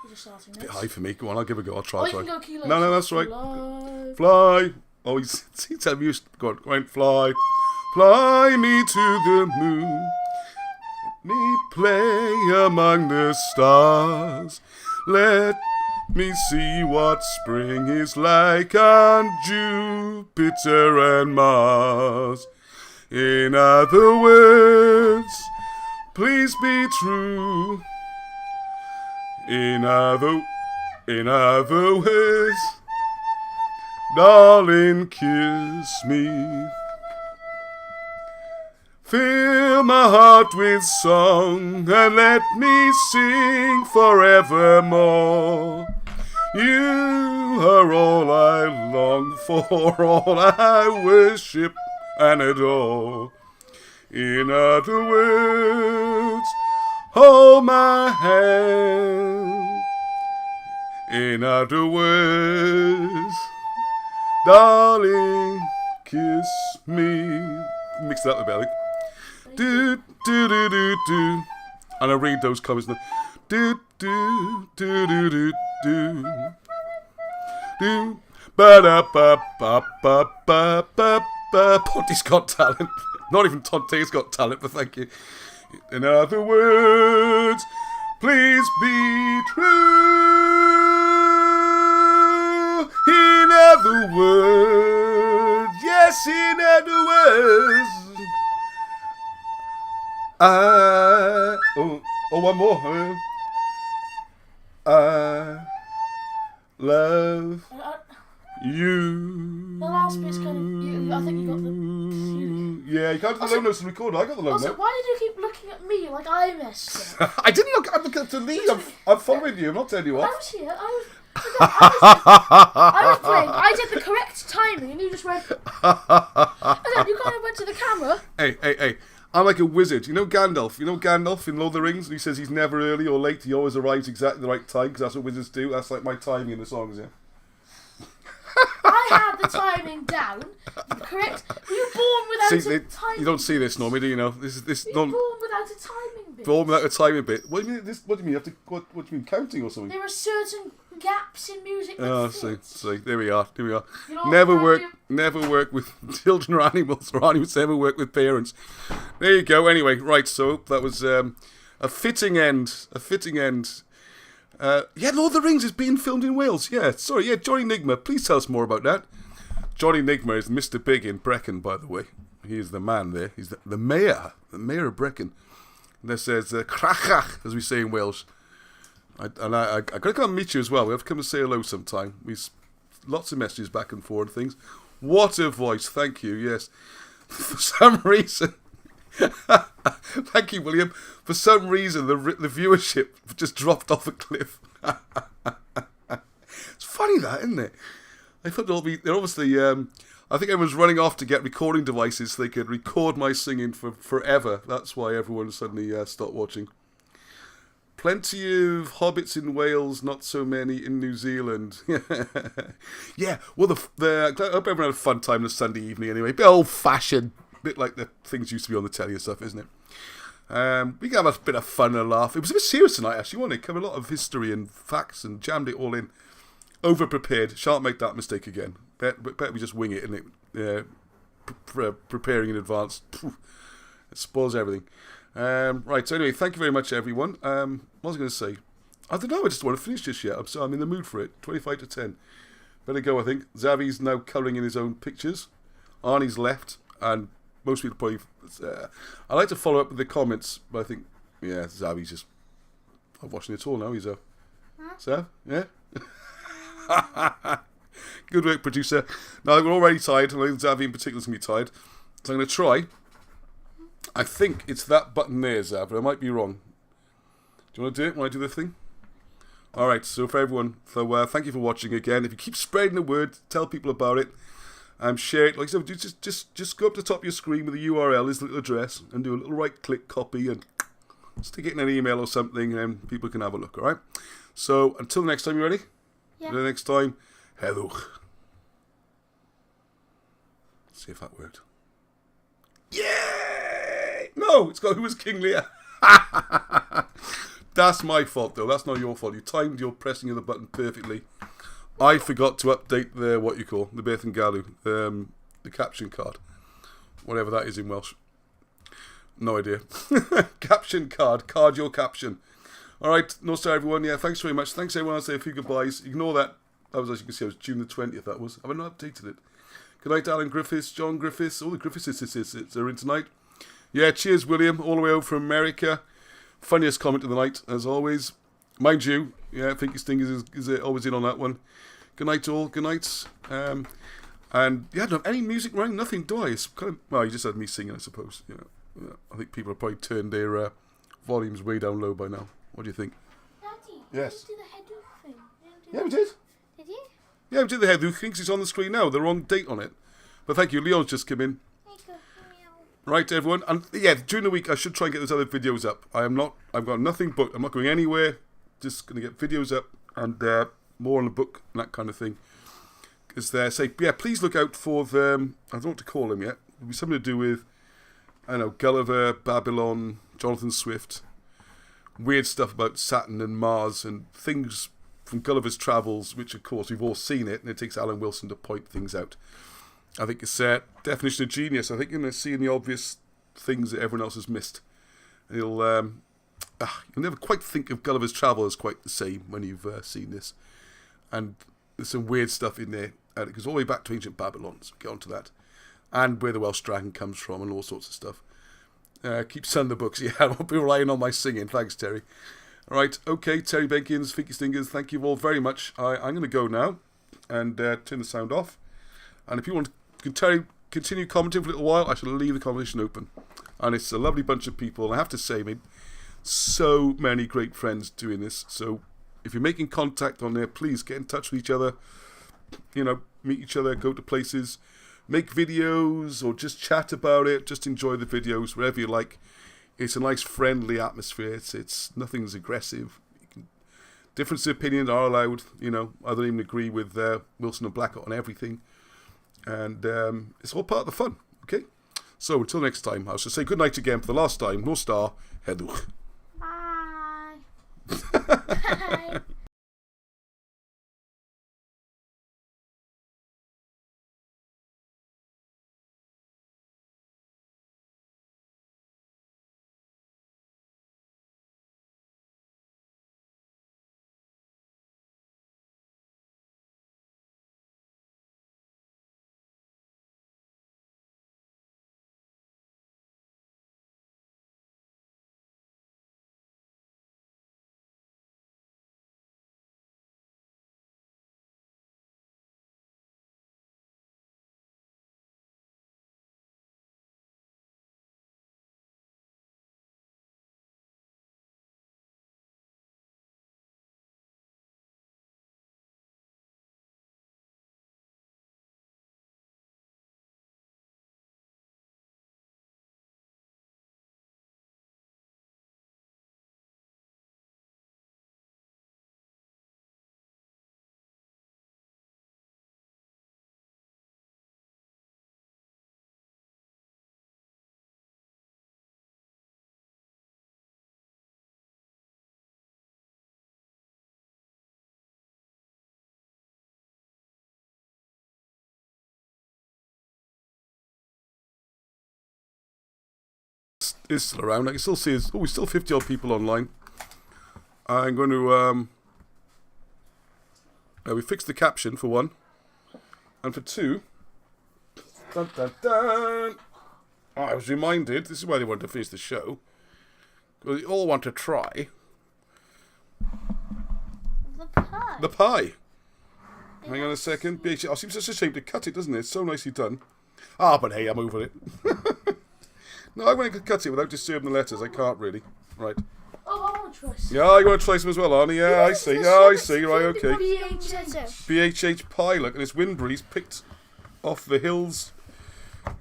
you're just starting Bit next. high for me. Go on, I'll give it a go. I'll try. Or you can go kilo. No, that's right. Live. Fly. Oh, he's telling me. Go on, right, fly. Fly me to the moon. Let me play among the stars. Let me see what spring is like on Jupiter and Mars. In other words, please be true. In other words, darling, kiss me. Fill my heart with song and let me sing forevermore. You are all I long for, all I worship and adore. In other words, hold my hand. In other words, darling, kiss me. Mix that up a bit, I think. Do, do, do, do, do. And I read those comments now. Do, do, do, do, do, do. Do. Ba-da-ba-ba-ba-ba-ba. Ponty's Got Talent. Not even Tonte's Got Talent, but thank you. In other words, please be true. In other words, yes, in other words. One more. I love you. The last bit's kind of. I think you got the. Yeah, you can't do the low notes and record. I got the low Also, note. why did you keep looking at me like I missed it? I didn't look. I'm looking up to Lee. I'm following you. I'm not telling you I what. was here. I was playing. I did the correct timing, and you just went. And then you kind of went to the camera. Hey. I'm like a wizard. You know Gandalf? You know Gandalf in Lord of the Rings? He says he's never early or late. He always arrives exactly the right time because that's what wizards do. That's like my timing in the songs, yeah. I had the timing down. Correct. Were you born without a timing? You don't see this normally, do you know? This Were you born without a timing bit? born without a timing bit. What do you mean? What do you mean? You have to? What do you mean? Counting or something? There are certain gaps in music. Oh, that see, there we are. You know, Never how work with children or animals, or animals ever work with parents. There you go. Anyway, right. So that was a fitting end. Yeah, Lord of the Rings is being filmed in Wales. Yeah, sorry. Yeah, Johnny Nigma. Please tell us more about that. Johnny Nigma is Mr. Big in Brecon, by the way. He is the man there. He's the mayor of Brecon. And this says crachach, as we say in Welsh. I got to come and meet you as well. We have to come and say hello sometime. Lots of messages back and forth and things. What a voice! Thank you. Yes, for some reason. Thank you, William. For some reason, the viewership just dropped off a cliff. It's funny that, isn't it? I thought they're obviously. I I think everyone's running off to get recording devices so they could record my singing for forever. That's why everyone suddenly stopped watching. Plenty of hobbits in Wales, not so many in New Zealand. Yeah, well, I hope everyone had a fun time on a Sunday evening anyway. A bit old-fashioned, bit like the things used to be on the telly and stuff, isn't it? We can have a bit of fun and a laugh. It was a bit serious tonight, actually, wasn't it? Covered a lot of history and facts and jammed it all in. Over-prepared. Shan't make that mistake again. Better we just wing it, and preparing in advance. It spoils everything. Right, so anyway, thank you very much, everyone. What was I going to say? I don't know, I just want to finish this yet. I'm in the mood for it. 25 to 10. Better go, I think. Xavi's now colouring in his own pictures. Arnie's left, and most people probably... I like to follow up with the comments, but I think, yeah, Xavi's just... I'm watching it all now, he's a... Zav? Yeah? Good work, producer. Now, we're already tired, and I think Xavi in particular is going to be tired. So I'm going to try... I think it's that button there, Zav, but I might be wrong. Do you want to do it when I do the thing? Alright, so for everyone, so thank you for watching again. If you keep spreading the word, tell people about it, share it. Like I said, just go up to the top of your screen with the URL, his little address, and do a little right-click copy and stick it in an email or something, and people can have a look, alright? So, until next time, you ready? Yeah. Until next time, hello. See if that worked. Yay! No, it's got Who Was King Lear. That's my fault, though. That's not your fault. You timed your pressing of the button perfectly. I forgot to update the Beth and Galu, the caption card. Whatever that is in Welsh. No idea. Caption card. Card your caption. Alright, no star everyone. Yeah, thanks very much. Thanks everyone. I'll say a few goodbyes. Ignore that. That was, as you can see, it was June the 20th, that was. Have I not updated it? Good night, Alan Griffiths, John Griffiths. All the Griffiths are in tonight. Yeah, cheers, William, all the way over from America. Funniest comment of the night, as always. Mind you, yeah, I think his thing is always in on that one. Good night, all. Good nights. And yeah, I don't have any music running, nothing, do I? It's kind of, well, you just had me singing, I suppose. You know, I think people have probably turned their volumes way down low by now. What do you think? Daddy, yes. did you do the head thing? Yeah, we did. Did you? Yeah, we did the head thing because it's on the screen now. The wrong date on it. But thank you. Leon's just come in. Right, everyone. And yeah, during the week, I should try and get those other videos up. I've got nothing booked. I'm not going anywhere. Just going to get videos up and more on the book and that kind of thing. Because please look out for the, I don't know what to call them yet. It'll be something to do with, I don't know, Gulliver, Babylon, Jonathan Swift. Weird stuff about Saturn and Mars and things from Gulliver's Travels, which of course we've all seen it, and it takes Alan Wilson to point things out. I think it's definition of genius. I think you're going to see the obvious things that everyone else has missed. And you'll never quite think of Gulliver's Travel as quite the same when you've seen this. And there's some weird stuff in there. And it goes all the way back to ancient Babylon, so we'll get onto that. And where the Welsh dragon comes from and all sorts of stuff. Keep sending the books. Yeah, I won't be relying on my singing. Thanks, Terry. All right, okay, Terry Benkins, Finky Stingers, thank you all very much. I'm going to go now and turn the sound off. And if you want to continue commenting for a little while, I shall leave the conversation open. And it's a lovely bunch of people. And I have to say, mate, so many great friends doing this. So if you're making contact on there, please get in touch with each other. You know, meet each other, go to places, make videos, or just chat about it. Just enjoy the videos, wherever you like. It's a nice, friendly atmosphere. It's nothing's aggressive. Difference of opinion are allowed. You know, I don't even agree with Wilson and Blackett on everything. And it's all part of the fun, okay? So until next time, I shall say good night again for the last time. No star, Hedwig. Bye. Bye. is still around. I can still see we're still 50 odd people online. I'm going to we fixed the caption for one, and for two. Dun, dun, dun. I was reminded. This is why they wanted to finish the show. Because they all want to try the pie. Hang on a second. It seems such a shame to cut it, doesn't it? It's so nicely done. But hey, I'm over it. No, I'm going to cut it without disturbing the letters. I can't really. Right. Oh, I want to try some. Yeah, you want to try some as well, Arnie? Yeah, I see. Yeah, I see. Right, okay. BHH. BHH pie, look, and it's Windberry's picked off the hills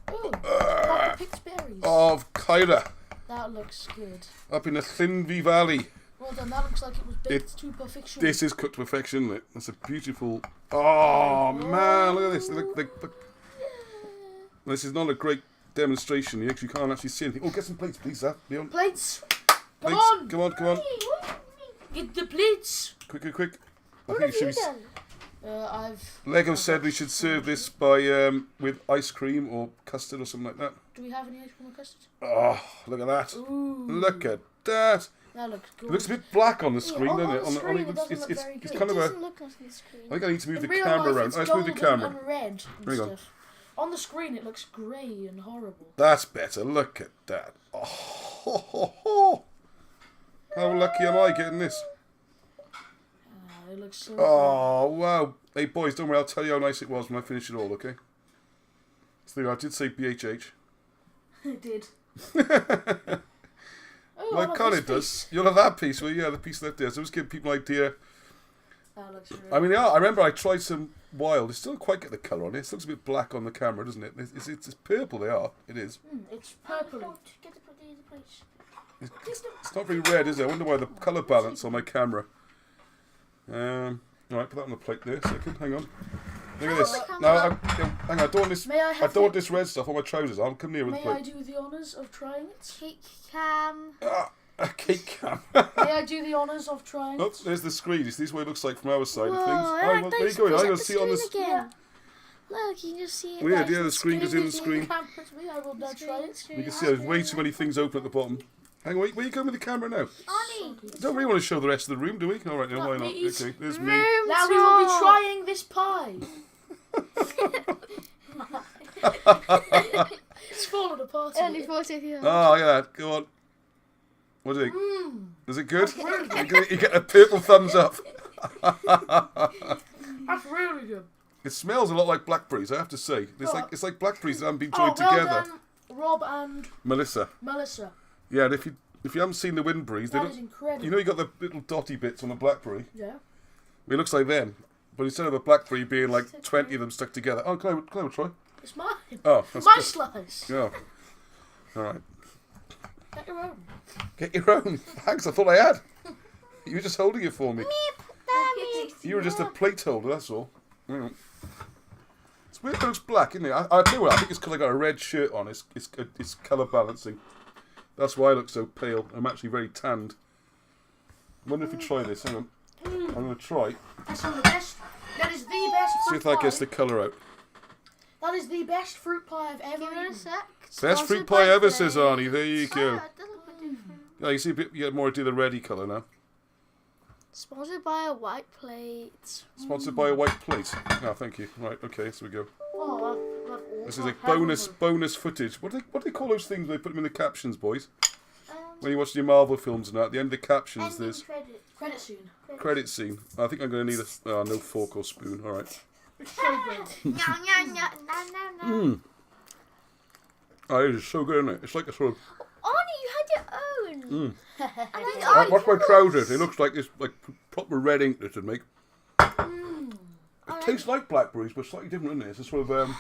Picked berries. of Kyra, That looks good. up in the Thinvy Valley. Well done. That looks like it was baked to perfection. This is cooked to perfection, isn't it? That's a beautiful... Oh, man, look at this. Look. This is not a great demonstration. You actually can't actually see anything. Oh, get some plates, please, Zaf. Leon. Plates. Come on. Get the plates. Quick. What have you done? Lego said we should serve this by with ice cream or custard or something like that. Do we have any ice cream or custard? Oh, look at that. Ooh. Look at that. That looks good. It looks a bit black on the screen, on doesn't the it? screen, it doesn't it's look very good. kind of a... Doesn't look on the screen. I think I need to move In the real camera life, around. it's Let's move the golden camera. and red and Hang on. stuff. On the screen, it looks grey and horrible. That's better. Look at that. Oh, how lucky am I getting this? It looks so Oh, wow. Hey, boys, don't worry. I'll tell you how nice it was when I finish it all, okay? So I did say BHH. It did. Like Colin does. You'll have that piece, well, yeah, the piece left there. So just give people an idea. That looks really I mean, yeah, I remember I tried some wild. It still don't quite get the colour on it. It looks a bit black on the camera, doesn't it? It's purple, they are. It is. It's purple. Get the plates. It's not very red, is it? I wonder why the colour balance on my camera. Alright, put that on the plate there. Second, hang on. Look at this. No, hang on. I don't want this. May I I have don't want this red stuff on my trousers. I'll come near with the May I plate. do the honours of trying it? Cake cam. A cake cam. May I do the honours of trying Oh, it? there's the screen. This is what it looks like from our side of Whoa, things. Oh, well, there you go. I'm going to see it on the screen. again. Look, you can just see it. Weird, there. yeah, the screen goes in the If you screen. can't put me, I will now try it. You can see there's way too many things open at the bottom. Hang on, where are you going with the camera now? Annie. Don't really want to show the rest of the room, do we? All right, now, why not? Please. Okay, there's me. Now we will be trying this pie. It's fallen apart. a Only bit. 40 here. Oh, look at that. Go on. What do you think? Is it good? You get a purple thumbs up. That's really good. It smells a lot like blackberries, I have to say. It's like blackberries that haven't been joined well together. done, Rob and Melissa. Melissa. Yeah, and if you haven't seen the Windberries, That is incredible. you know you got the little dotty bits on the blackberry. Yeah. It looks like them, but instead of a blackberry being like 20 of them stuck together. Oh, can I try? It's mine. Oh, that's My good. slice. Yeah. All right. Get your own. Get your own. Thanks. I thought I had. You were just holding it for me. You were just a plate holder. That's all. It's weird. It looks black, isn't it? I tell you what. I think it's because I got a red shirt on. It's colour balancing. That's why I look so pale. I'm actually very tanned. I wonder if we try this. Hang on. I'm going to try. That's one of the best. That is the best See fruit if that pie. gets the colour out. That is the best fruit pie I've ever Give it a eaten. sec. Best fruit pie ever, says Arnie. There you go. Yeah, you see a bit. You get more idea of the reddy colour now. Sponsored by a white plate. Sponsored by a white plate. Oh, thank you. Right, okay, so we go. Oh, that's This is like bonus footage. What do they call those things when they put them in the captions, boys? When you watch your Marvel films and that, at the end of the captions, there's Credit scene. credit scene. I think I'm going to need a no fork or spoon. All right. It's so good. Oh, it is so good, isn't it? It's like a sort of. Arnie, you had your own. Watch my trousers. It looks like this, like proper red ink that would make. It tastes like blackberries, but slightly different, isn't it? It's a sort of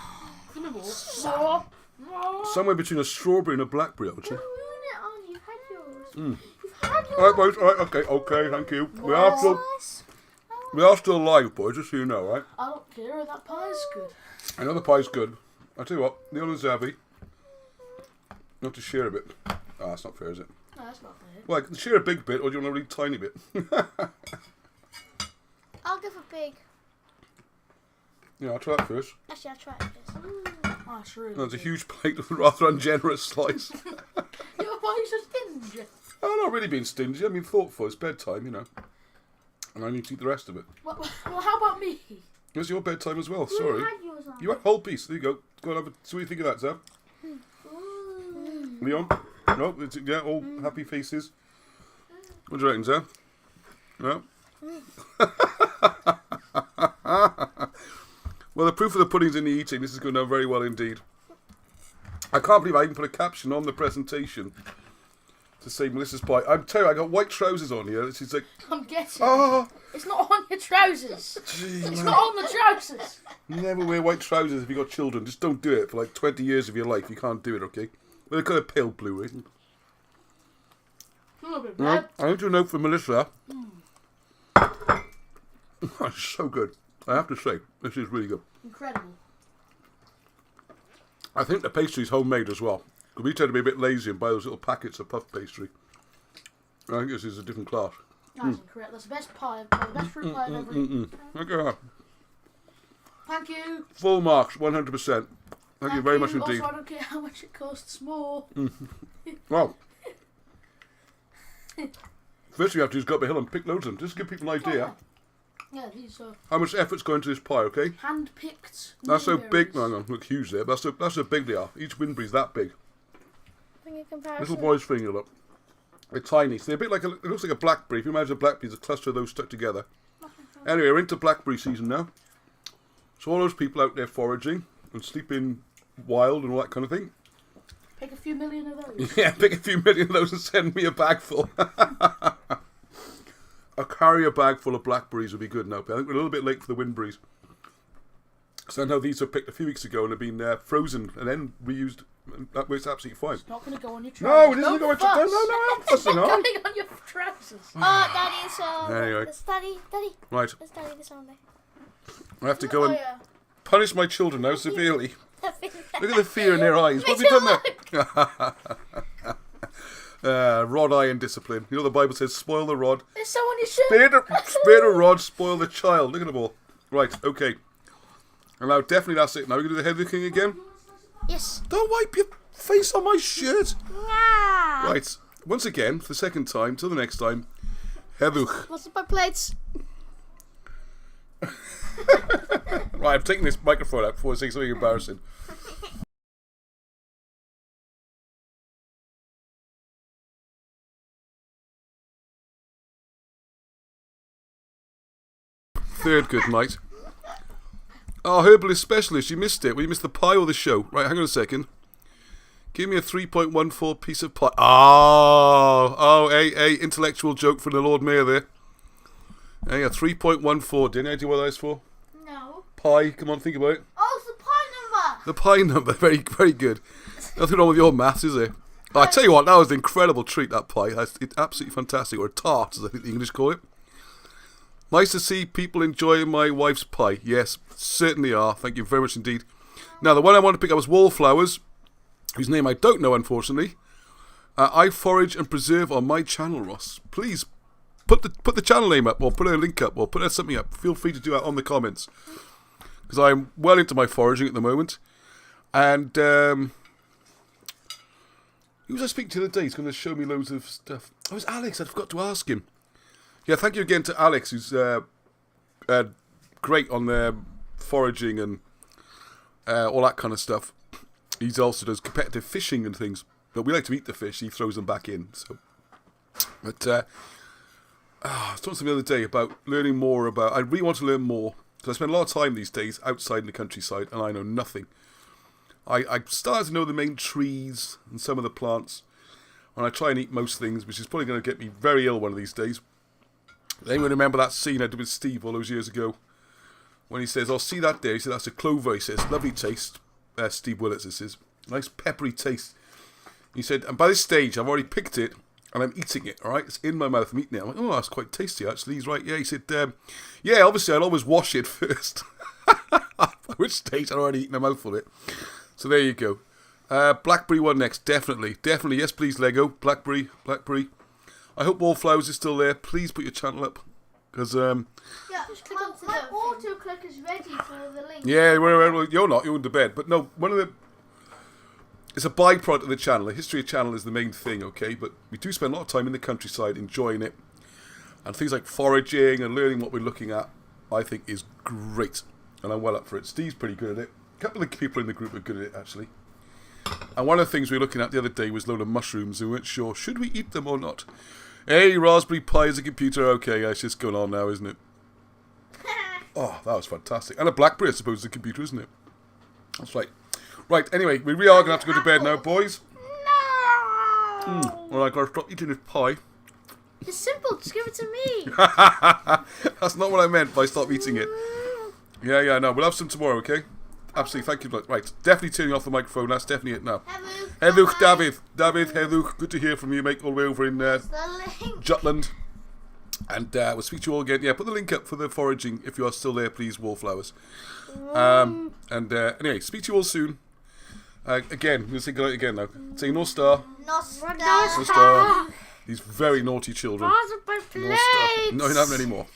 somewhere between a strawberry and a blackberry, I would say. Arnie, you had yours. You've had yours. All right, boys. All right, okay, thank you. We are still live, boys. Just so you know, right? I don't care. That pie's good. I know the pie's good. I tell you what, Neil and Zavi, not to share a bit. Ah, that's not fair, is it? No, that's not fair. Well, share a big bit, or do you want a really tiny bit? I'll go for big. Yeah, I'll try that first. Actually, I'll try it first. Oh, that's really That's a good. huge plate with a rather ungenerous slice. Yeah, why are you so stingy? I'm not really being stingy. I mean, thoughtful. It's bedtime, you know. And I need to eat the rest of it. Well, how about me? It's your bedtime as well. You Sorry. had yours on. You had a whole piece. There you go. Go and have a... So what do you think of that, Zav? Leon? No? Yeah, all happy faces. What do you reckon, Zav? No? Well, the proof of the pudding's in the eating. This is going down very well indeed. I can't believe I even put a caption on the presentation to say Melissa's pie. I'm telling you, I got white trousers on here. This is like... I'm getting Oh! It's not on your trousers. Gee, It's man. not on the trousers. Never wear white trousers if you've got children. Just don't do it for like 20 years of your life. You can't do it, okay? Well, they're kind of pale blue, isn't it? A little bit No, bad. I need to note for Melissa. It's so good. I have to say, this is really good. Incredible. I think the pastry's homemade as well. Because we tend to be a bit lazy and buy those little packets of puff pastry. I think this is a different class. That's incorrect. That's the best pie. The best fruit pie I've ever eaten. Look at that. Thank you. Full marks, 100%. Thank you very much indeed. Also, I don't care how much it costs more. Well, first you have to do is go up a hill and pick loads of them. Just to give people an idea Yeah, these are how much effort's going into this pie, okay? hand-picked. That's so big. blueberries. No, hang on, look huge there. That's how big they are. Each Windberry's that big. I think in comparison. Little boy's finger, look. They're tiny. So they're a bit like it looks like a blackberry. If you imagine a blackberry, it's a cluster of those stuck together. Anyway, we're into blackberry season now. So all those people out there foraging and sleeping wild and all that kind of thing. Pick a few million of those. Yeah, pick a few million of those and send me a bag full. I'll carry a bag full of blackberries would be good now. But I think we're a little bit late for the Windberries. So I know these were picked a few weeks ago and have been frozen and then reused. And that works absolutely fine. It's not going to go on your No, trousers. it isn't going to... Don't No, fuss. I'm fussing on. Going on your trousers. Oh, Daddy, it's Anyway. It's Daddy. Right, It's Daddy this Sunday. I have to go and yeah. punish my children now severely. Look Look at the fear in their eyes. What have you done there? Rod, eye, and discipline. You know the Bible says, spoil the rod. There's so on your shirt. Spare the rod, spoil the child. Look at them all. Right, okay. And now definitely that's it. Now we're going to do the head of the king again. Yes. Don't wipe your face on my shirt. Nah. Right, once again, for the second time, till the next time, Hevuch. What's up, my plates? Right, I'm taking this microphone out before I say something embarrassing. Third good night. Oh, herbalist specialist, you missed it. Well, you missed the pie or the show. Right, hang on a second. Give me a 3.14 piece of pie. Oh, a intellectual joke from the Lord Mayor there. Hey, a 3.14. Didn't I do what that is for? No. Pie, come on, think about it. Oh, it's the pie number. The pie number, very, very good. Nothing wrong with your maths, is there? Oh, I tell you what, that was an incredible treat, that pie. That's absolutely fantastic. Or a tart, as I think the English call it. Nice to see people enjoying my wife's pie. Yes, certainly are. Thank you very much indeed. Now, the one I want to pick up was Wallflowers, whose name I don't know, unfortunately. I forage and preserve on my channel, Ross. Please, put the channel name up, or put a link up, or put something up. Feel free to do that on the comments. Because I'm well into my foraging at the moment. And, who was I speaking to the other day? He's going to show me loads of stuff. Oh, it was Alex. I forgot to ask him. Yeah, thank you again to Alex, who's great on their foraging and all that kind of stuff. He also does competitive fishing and things. But we like to eat the fish. He throws them back in. So, but I was talking to him the other day about learning more about... I really want to learn more. Because I spend a lot of time these days outside in the countryside and I know nothing. I started to know the main trees and some of the plants. And I try and eat most things, which is probably going to get me very ill one of these days. Anyone remember that scene I did with Steve all those years ago? When he says, "Oh, see that there?" He said, "That's a clover." He says, "Lovely taste." Steve Willits, this is. Nice peppery taste. He said, "And by this stage, I've already picked it, and I'm eating it, alright? It's in my mouth, I'm eating it." I'm like, "Oh, that's quite tasty, actually." He's right, yeah. He said, "Yeah, obviously, I'd always wash it first." By which stage I'd already eaten a mouthful of it. So there you go. Blackberry one next, definitely. Definitely, yes please, Lego. Blackberry. I hope Wallflowers is still there. Please put your channel up. Because, Yeah, Just click onto my auto-click is ready for the link. Yeah, well, you're not. You're in the bed. But no, it's a byproduct of the channel. The history of the channel is the main thing, okay? But we do spend a lot of time in the countryside enjoying it. And things like foraging and learning what we're looking at, I think, is great. And I'm well up for it. Steve's pretty good at it. A couple of the people in the group are good at it, actually. And one of the things we were looking at the other day was a load of mushrooms. And we weren't sure, should we eat them or not? Hey, Raspberry Pi is a computer. Okay, it's just going on now, isn't it? Oh, that was fantastic. And a BlackBerry, I suppose, is a computer, isn't it? That's right. Right, anyway, we really are going to have to go to bed now, boys. No! Well, I've got to stop eating this pie. It's simple, just give it to me. That's not what I meant by stop eating it. Yeah, no, we'll have some tomorrow, okay? Absolutely, thank you. Right, definitely turning off the microphone, that's definitely it now. Hello, David. Hello, good to hear from you, mate, all the way over in Jutland. And we'll speak to you all again. Yeah, put the link up for the foraging if you are still there, please, wallflowers. Anyway, speak to you all soon. Again, we'll say goodnight again now. Say no star. No No star. These very naughty children. No star. No, you're not anymore.